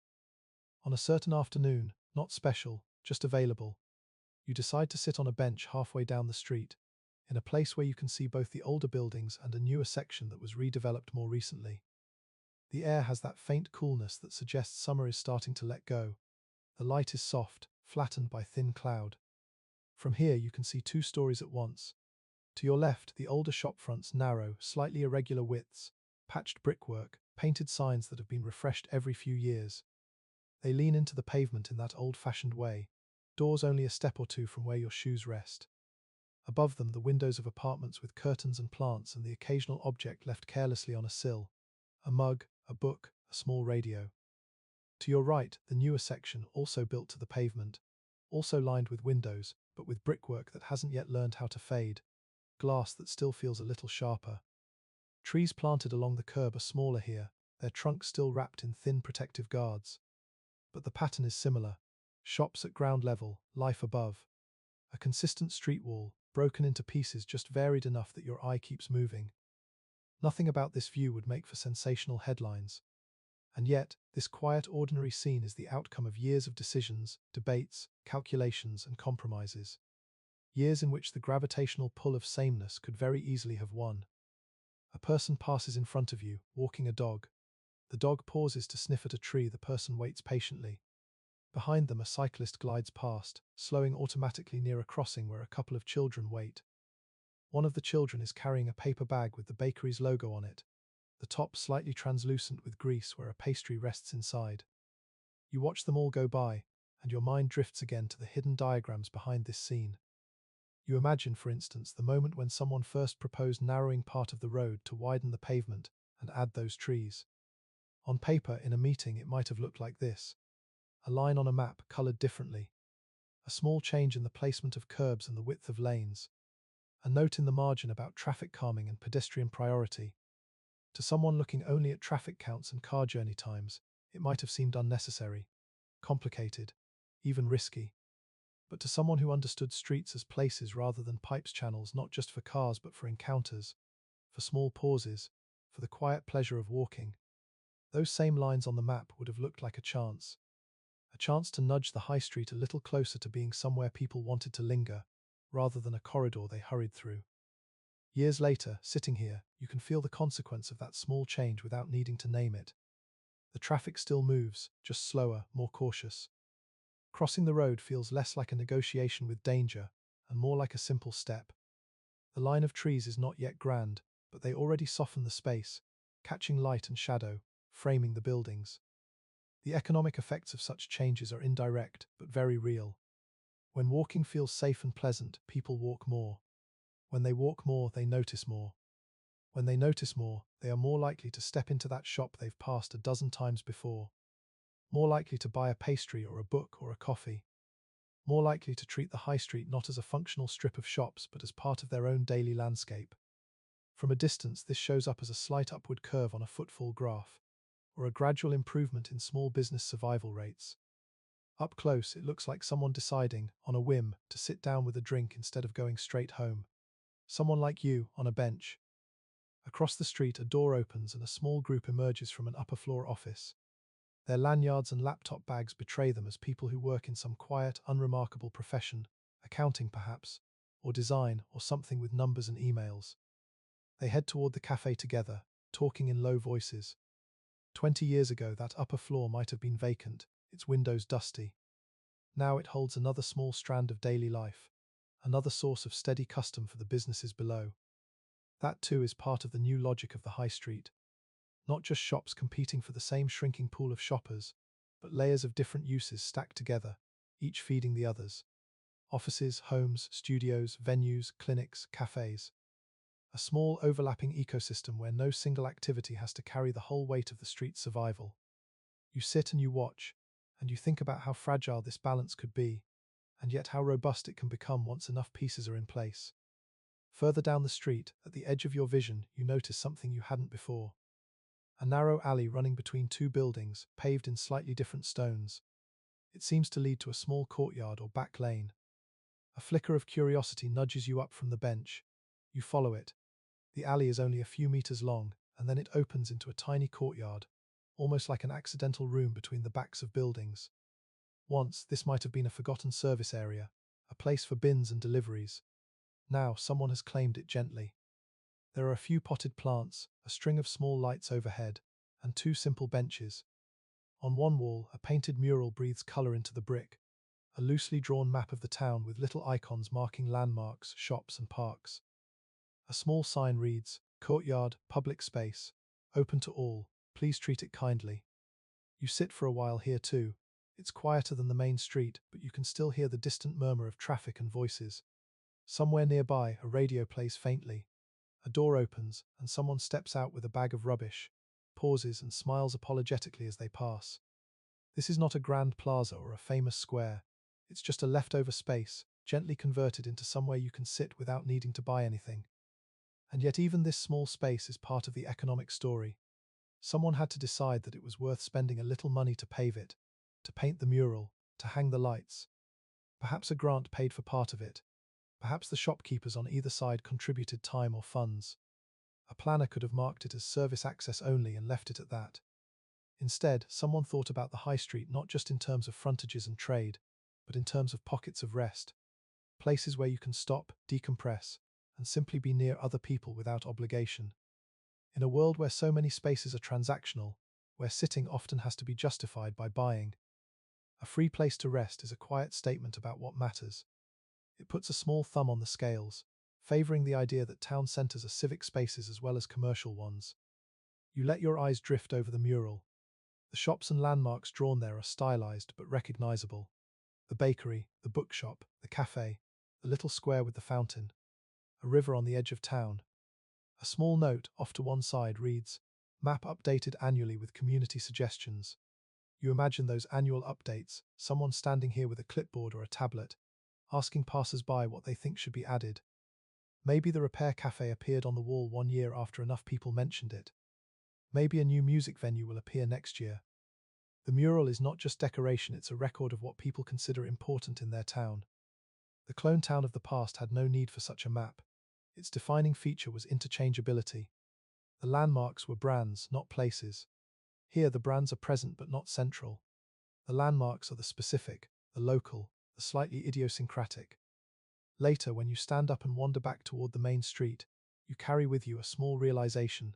On a certain afternoon, not special, just available, you decide to sit on a bench halfway down the street, in a place where you can see both the older buildings and a newer section that was redeveloped more recently. The air has that faint coolness that suggests summer is starting to let go. The light is soft, flattened by thin cloud. From here you can see two stories at once. To your left, the older shop fronts narrow, slightly irregular widths, patched brickwork, painted signs that have been refreshed every few years. They lean into the pavement in that old-fashioned way, doors only a step or two from where your shoes rest. Above them, the windows of apartments with curtains and plants and the occasional object left carelessly on a sill. A mug, a book, a small radio. To your right, the newer section, also built to the pavement, also lined with windows, but with brickwork that hasn't yet learned how to fade, glass that still feels a little sharper. Trees planted along the curb are smaller here, their trunks still wrapped in thin protective guards. But the pattern is similar. Shops at ground level, life above. A consistent street wall, broken into pieces just varied enough that your eye keeps moving. Nothing about this view would make for sensational headlines. And yet, this quiet, ordinary scene is the outcome of years of decisions, debates, calculations, and compromises. Years in which the gravitational pull of sameness could very easily have won. A person passes in front of you, walking a dog. The dog pauses to sniff at a tree, the person waits patiently. Behind them, a cyclist glides past, slowing automatically near a crossing where a couple of children wait. One of the children is carrying a paper bag with the bakery's logo on it, the top slightly translucent with grease where a pastry rests inside. You watch them all go by, and your mind drifts again to the hidden diagrams behind this scene. You imagine, for instance, the moment when someone first proposed narrowing part of the road to widen the pavement and add those trees. On paper, in a meeting, it might have looked like this. A line on a map coloured differently. A small change in the placement of curbs and the width of lanes. A note in the margin about traffic calming and pedestrian priority. To someone looking only at traffic counts and car journey times, it might have seemed unnecessary, complicated, even risky. But to someone who understood streets as places rather than pipes channels, not just for cars but for encounters, for small pauses, for the quiet pleasure of walking, those same lines on the map would have looked like a chance to nudge the high street a little closer to being somewhere people wanted to linger, rather than a corridor they hurried through. Years later, sitting here, you can feel the consequence of that small change without needing to name it. The traffic still moves, just slower, more cautious. Crossing the road feels less like a negotiation with danger and more like a simple step. The line of trees is not yet grand, but they already soften the space, catching light and shadow, framing the buildings. The economic effects of such changes are indirect, but very real. When walking feels safe and pleasant, people walk more. When they walk more, they notice more. When they notice more, they are more likely to step into that shop they've passed a dozen times before, more likely to buy a pastry or a book or a coffee, more likely to treat the high street not as a functional strip of shops but as part of their own daily landscape. From a distance, this shows up as a slight upward curve on a footfall graph, or a gradual improvement in small business survival rates. Up close, it looks like someone deciding, on a whim, to sit down with a drink instead of going straight home. Someone like you, on a bench. Across the street, a door opens and a small group emerges from an upper floor office. Their lanyards and laptop bags betray them as people who work in some quiet, unremarkable profession, accounting perhaps, or design, or something with numbers and emails. They head toward the cafe together, talking in low voices. 20 years ago, that upper floor might have been vacant, its windows dusty. Now it holds another small strand of daily life, another source of steady custom for the businesses below. That too is part of the new logic of the high street. Not just shops competing for the same shrinking pool of shoppers, but layers of different uses stacked together, each feeding the others. Offices, homes, studios, venues, clinics, cafes. A small overlapping ecosystem where no single activity has to carry the whole weight of the street's survival. You sit and you watch, and you think about how fragile this balance could be, and yet how robust it can become once enough pieces are in place. Further down the street, at the edge of your vision, you notice something you hadn't before. A narrow alley running between two buildings, paved in slightly different stones. It seems to lead to a small courtyard or back lane. A flicker of curiosity nudges you up from the bench. You follow it. The alley is only a few meters long, and then it opens into a tiny courtyard, almost like an accidental room between the backs of buildings. Once, this might have been a forgotten service area, a place for bins and deliveries. Now, someone has claimed it gently. There are a few potted plants, a string of small lights overhead, and two simple benches. On one wall, a painted mural breathes colour into the brick, a loosely drawn map of the town with little icons marking landmarks, shops, and parks. A small sign reads, "Courtyard, public space, open to all, please treat it kindly." You sit for a while here too. It's quieter than the main street, but you can still hear the distant murmur of traffic and voices. Somewhere nearby, a radio plays faintly. A door opens, and someone steps out with a bag of rubbish, pauses and smiles apologetically as they pass. This is not a grand plaza or a famous square. It's just a leftover space, gently converted into somewhere you can sit without needing to buy anything. And yet even this small space is part of the economic story. Someone had to decide that it was worth spending a little money to pave it, to paint the mural, to hang the lights. Perhaps a grant paid for part of it. Perhaps the shopkeepers on either side contributed time or funds. A planner could have marked it as service access only and left it at that. Instead, someone thought about the high street not just in terms of frontages and trade, but in terms of pockets of rest, places where you can stop, decompress, and simply be near other people without obligation. In a world where so many spaces are transactional, where sitting often has to be justified by buying, a free place to rest is a quiet statement about what matters. It puts a small thumb on the scales, favoring the idea that town centers are civic spaces as well as commercial ones. You let your eyes drift over the mural. The shops and landmarks drawn there are stylized but recognizable. The bakery, the bookshop, the cafe, the little square with the fountain, a river on the edge of town. A small note, off to one side, reads, "Map updated annually with community suggestions." You imagine those annual updates, someone standing here with a clipboard or a tablet, asking passers-by what they think should be added. Maybe the repair cafe appeared on the wall one year after enough people mentioned it. Maybe a new music venue will appear next year. The mural is not just decoration, it's a record of what people consider important in their town. The clone town of the past had no need for such a map. Its defining feature was interchangeability. The landmarks were brands, not places. Here the brands are present but not central. The landmarks are the specific, the local, the slightly idiosyncratic. Later, when you stand up and wander back toward the main street, you carry with you a small realization.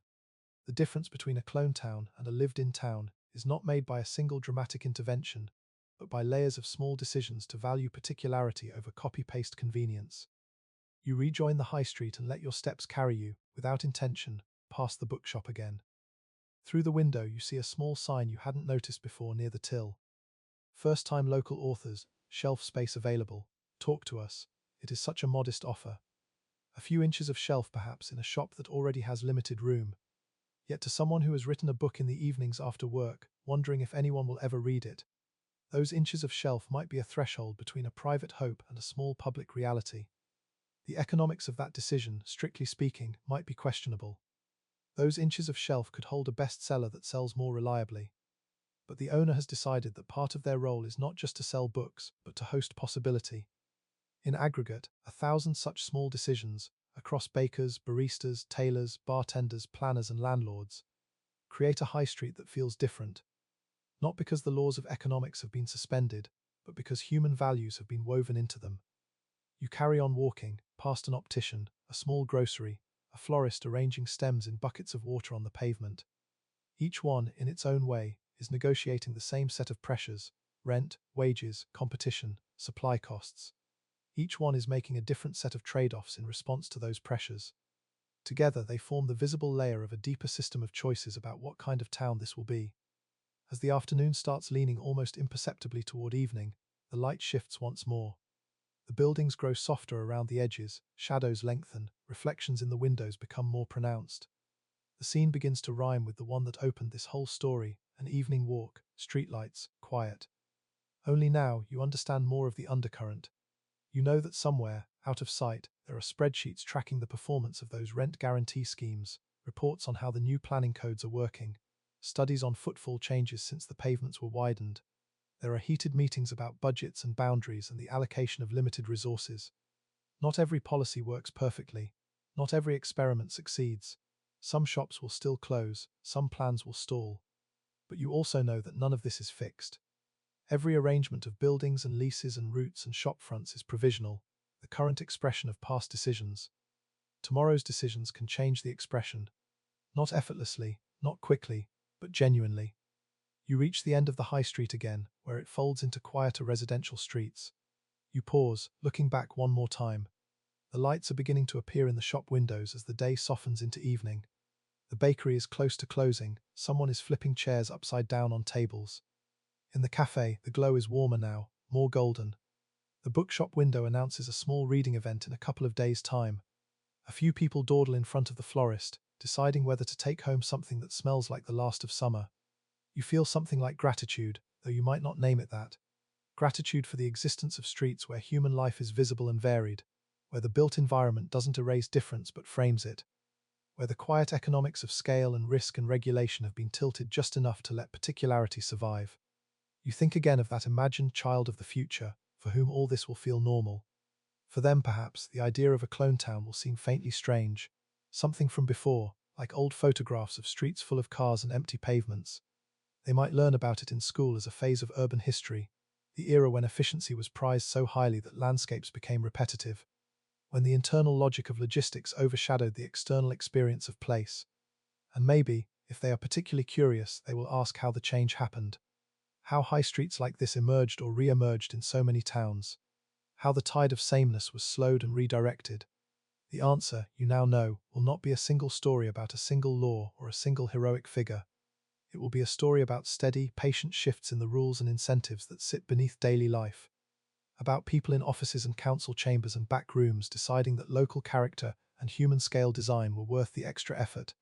The difference between a clone town and a lived-in town is not made by a single dramatic intervention, but by layers of small decisions to value particularity over copy-paste convenience. You rejoin the high street and let your steps carry you, without intention, past the bookshop again. Through the window you see a small sign you hadn't noticed before near the till. First-time local authors, shelf space available. Talk to us. It is such a modest offer. A few inches of shelf perhaps in a shop that already has limited room. Yet to someone who has written a book in the evenings after work, wondering if anyone will ever read it, those inches of shelf might be a threshold between a private hope and a small public reality. The economics of that decision, strictly speaking, might be questionable. Those inches of shelf could hold a bestseller that sells more reliably. But the owner has decided that part of their role is not just to sell books, but to host possibility. In aggregate, 1,000 such small decisions, across bakers, baristas, tailors, bartenders, planners and landlords, create a high street that feels different. Not because the laws of economics have been suspended, but because human values have been woven into them. You carry on walking, past an optician, a small grocery, a florist arranging stems in buckets of water on the pavement. Each one, in its own way, is negotiating the same set of pressures: rent, wages, competition, supply costs. Each one is making a different set of trade-offs in response to those pressures. Together they form the visible layer of a deeper system of choices about what kind of town this will be. As the afternoon starts leaning almost imperceptibly toward evening, the light shifts once more. The buildings grow softer around the edges, shadows lengthen, reflections in the windows become more pronounced. The scene begins to rhyme with the one that opened this whole story: an evening walk, streetlights, quiet. Only now you understand more of the undercurrent. You know that somewhere, out of sight, there are spreadsheets tracking the performance of those rent guarantee schemes, reports on how the new planning codes are working, studies on footfall changes since the pavements were widened. There are heated meetings about budgets and boundaries and the allocation of limited resources. Not every policy works perfectly. Not every experiment succeeds. Some shops will still close, some plans will stall. But you also know that none of this is fixed. Every arrangement of buildings and leases and routes and shop fronts is provisional, the current expression of past decisions. Tomorrow's decisions can change the expression. Not effortlessly, not quickly, but genuinely. You reach the end of the high street again, where it folds into quieter residential streets. You pause, looking back one more time. The lights are beginning to appear in the shop windows as the day softens into evening. The bakery is close to closing, someone is flipping chairs upside down on tables. In the cafe, the glow is warmer now, more golden. The bookshop window announces a small reading event in a couple of days' time. A few people dawdle in front of the florist, deciding whether to take home something that smells like the last of summer. You feel something like gratitude, though you might not name it that. Gratitude for the existence of streets where human life is visible and varied, where the built environment doesn't erase difference but frames it, where the quiet economics of scale and risk and regulation have been tilted just enough to let particularity survive. You think again of that imagined child of the future, for whom all this will feel normal. For them, perhaps, the idea of a clone town will seem faintly strange, something from before, like old photographs of streets full of cars and empty pavements. They might learn about it in school as a phase of urban history, the era when efficiency was prized so highly that landscapes became repetitive, when the internal logic of logistics overshadowed the external experience of place. And maybe, if they are particularly curious, they will ask how the change happened, how high streets like this emerged or re-emerged in so many towns, how the tide of sameness was slowed and redirected. The answer, you now know, will not be a single story about a single law or a single heroic figure. It will be a story about steady, patient shifts in the rules and incentives that sit beneath daily life, about people in offices and council chambers and back rooms deciding that local character and human-scale design were worth the extra effort,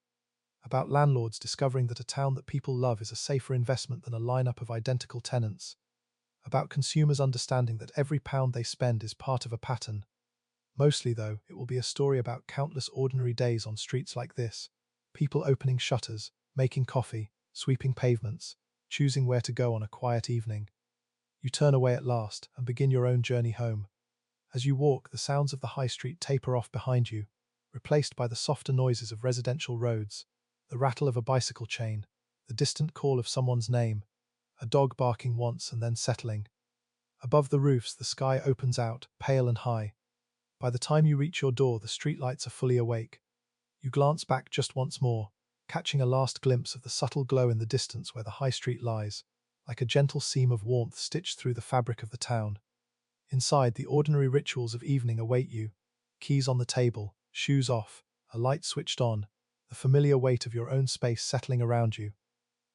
about landlords discovering that a town that people love is a safer investment than a lineup of identical tenants, about consumers understanding that every pound they spend is part of a pattern. Mostly, though, it will be a story about countless ordinary days on streets like this, people opening shutters, making coffee, sweeping pavements, choosing where to go on a quiet evening. You turn away at last and begin your own journey home. As you walk, the sounds of the high street taper off behind you, replaced by the softer noises of residential roads, the rattle of a bicycle chain, the distant call of someone's name, a dog barking once and then settling. Above the roofs, the sky opens out, pale and high. By the time you reach your door, the streetlights are fully awake. You glance back just once more, catching a last glimpse of the subtle glow in the distance where the high street lies, like a gentle seam of warmth stitched through the fabric of the town. Inside, the ordinary rituals of evening await you: keys on the table, shoes off, a light switched on, the familiar weight of your own space settling around you.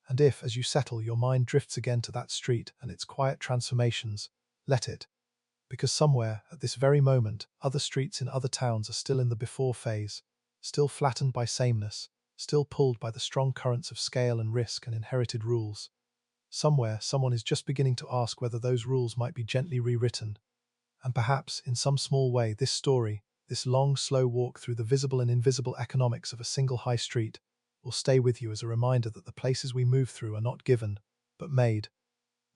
And if, as you settle, your mind drifts again to that street and its quiet transformations, let it. Because somewhere, at this very moment, other streets in other towns are still in the before phase, still flattened by sameness, still pulled by the strong currents of scale and risk and inherited rules. Somewhere, someone is just beginning to ask whether those rules might be gently rewritten. And perhaps, in some small way, this story, this long, slow walk through the visible and invisible economics of a single high street, will stay with you as a reminder that the places we move through are not given, but made.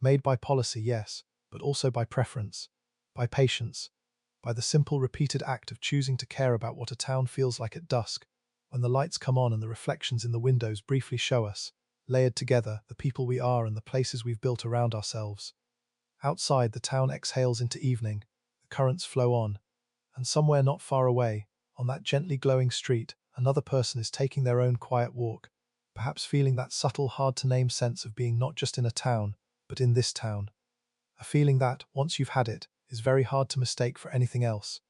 Made by policy, yes, but also by preference, by patience, by the simple repeated act of choosing to care about what a town feels like at dusk, when the lights come on and the reflections in the windows briefly show us, layered together, the people we are and the places we've built around ourselves. Outside, the town exhales into evening, the currents flow on, and somewhere not far away, on that gently glowing street, another person is taking their own quiet walk, perhaps feeling that subtle, hard-to-name sense of being not just in a town, but in this town. A feeling that, once you've had it, is very hard to mistake for anything else.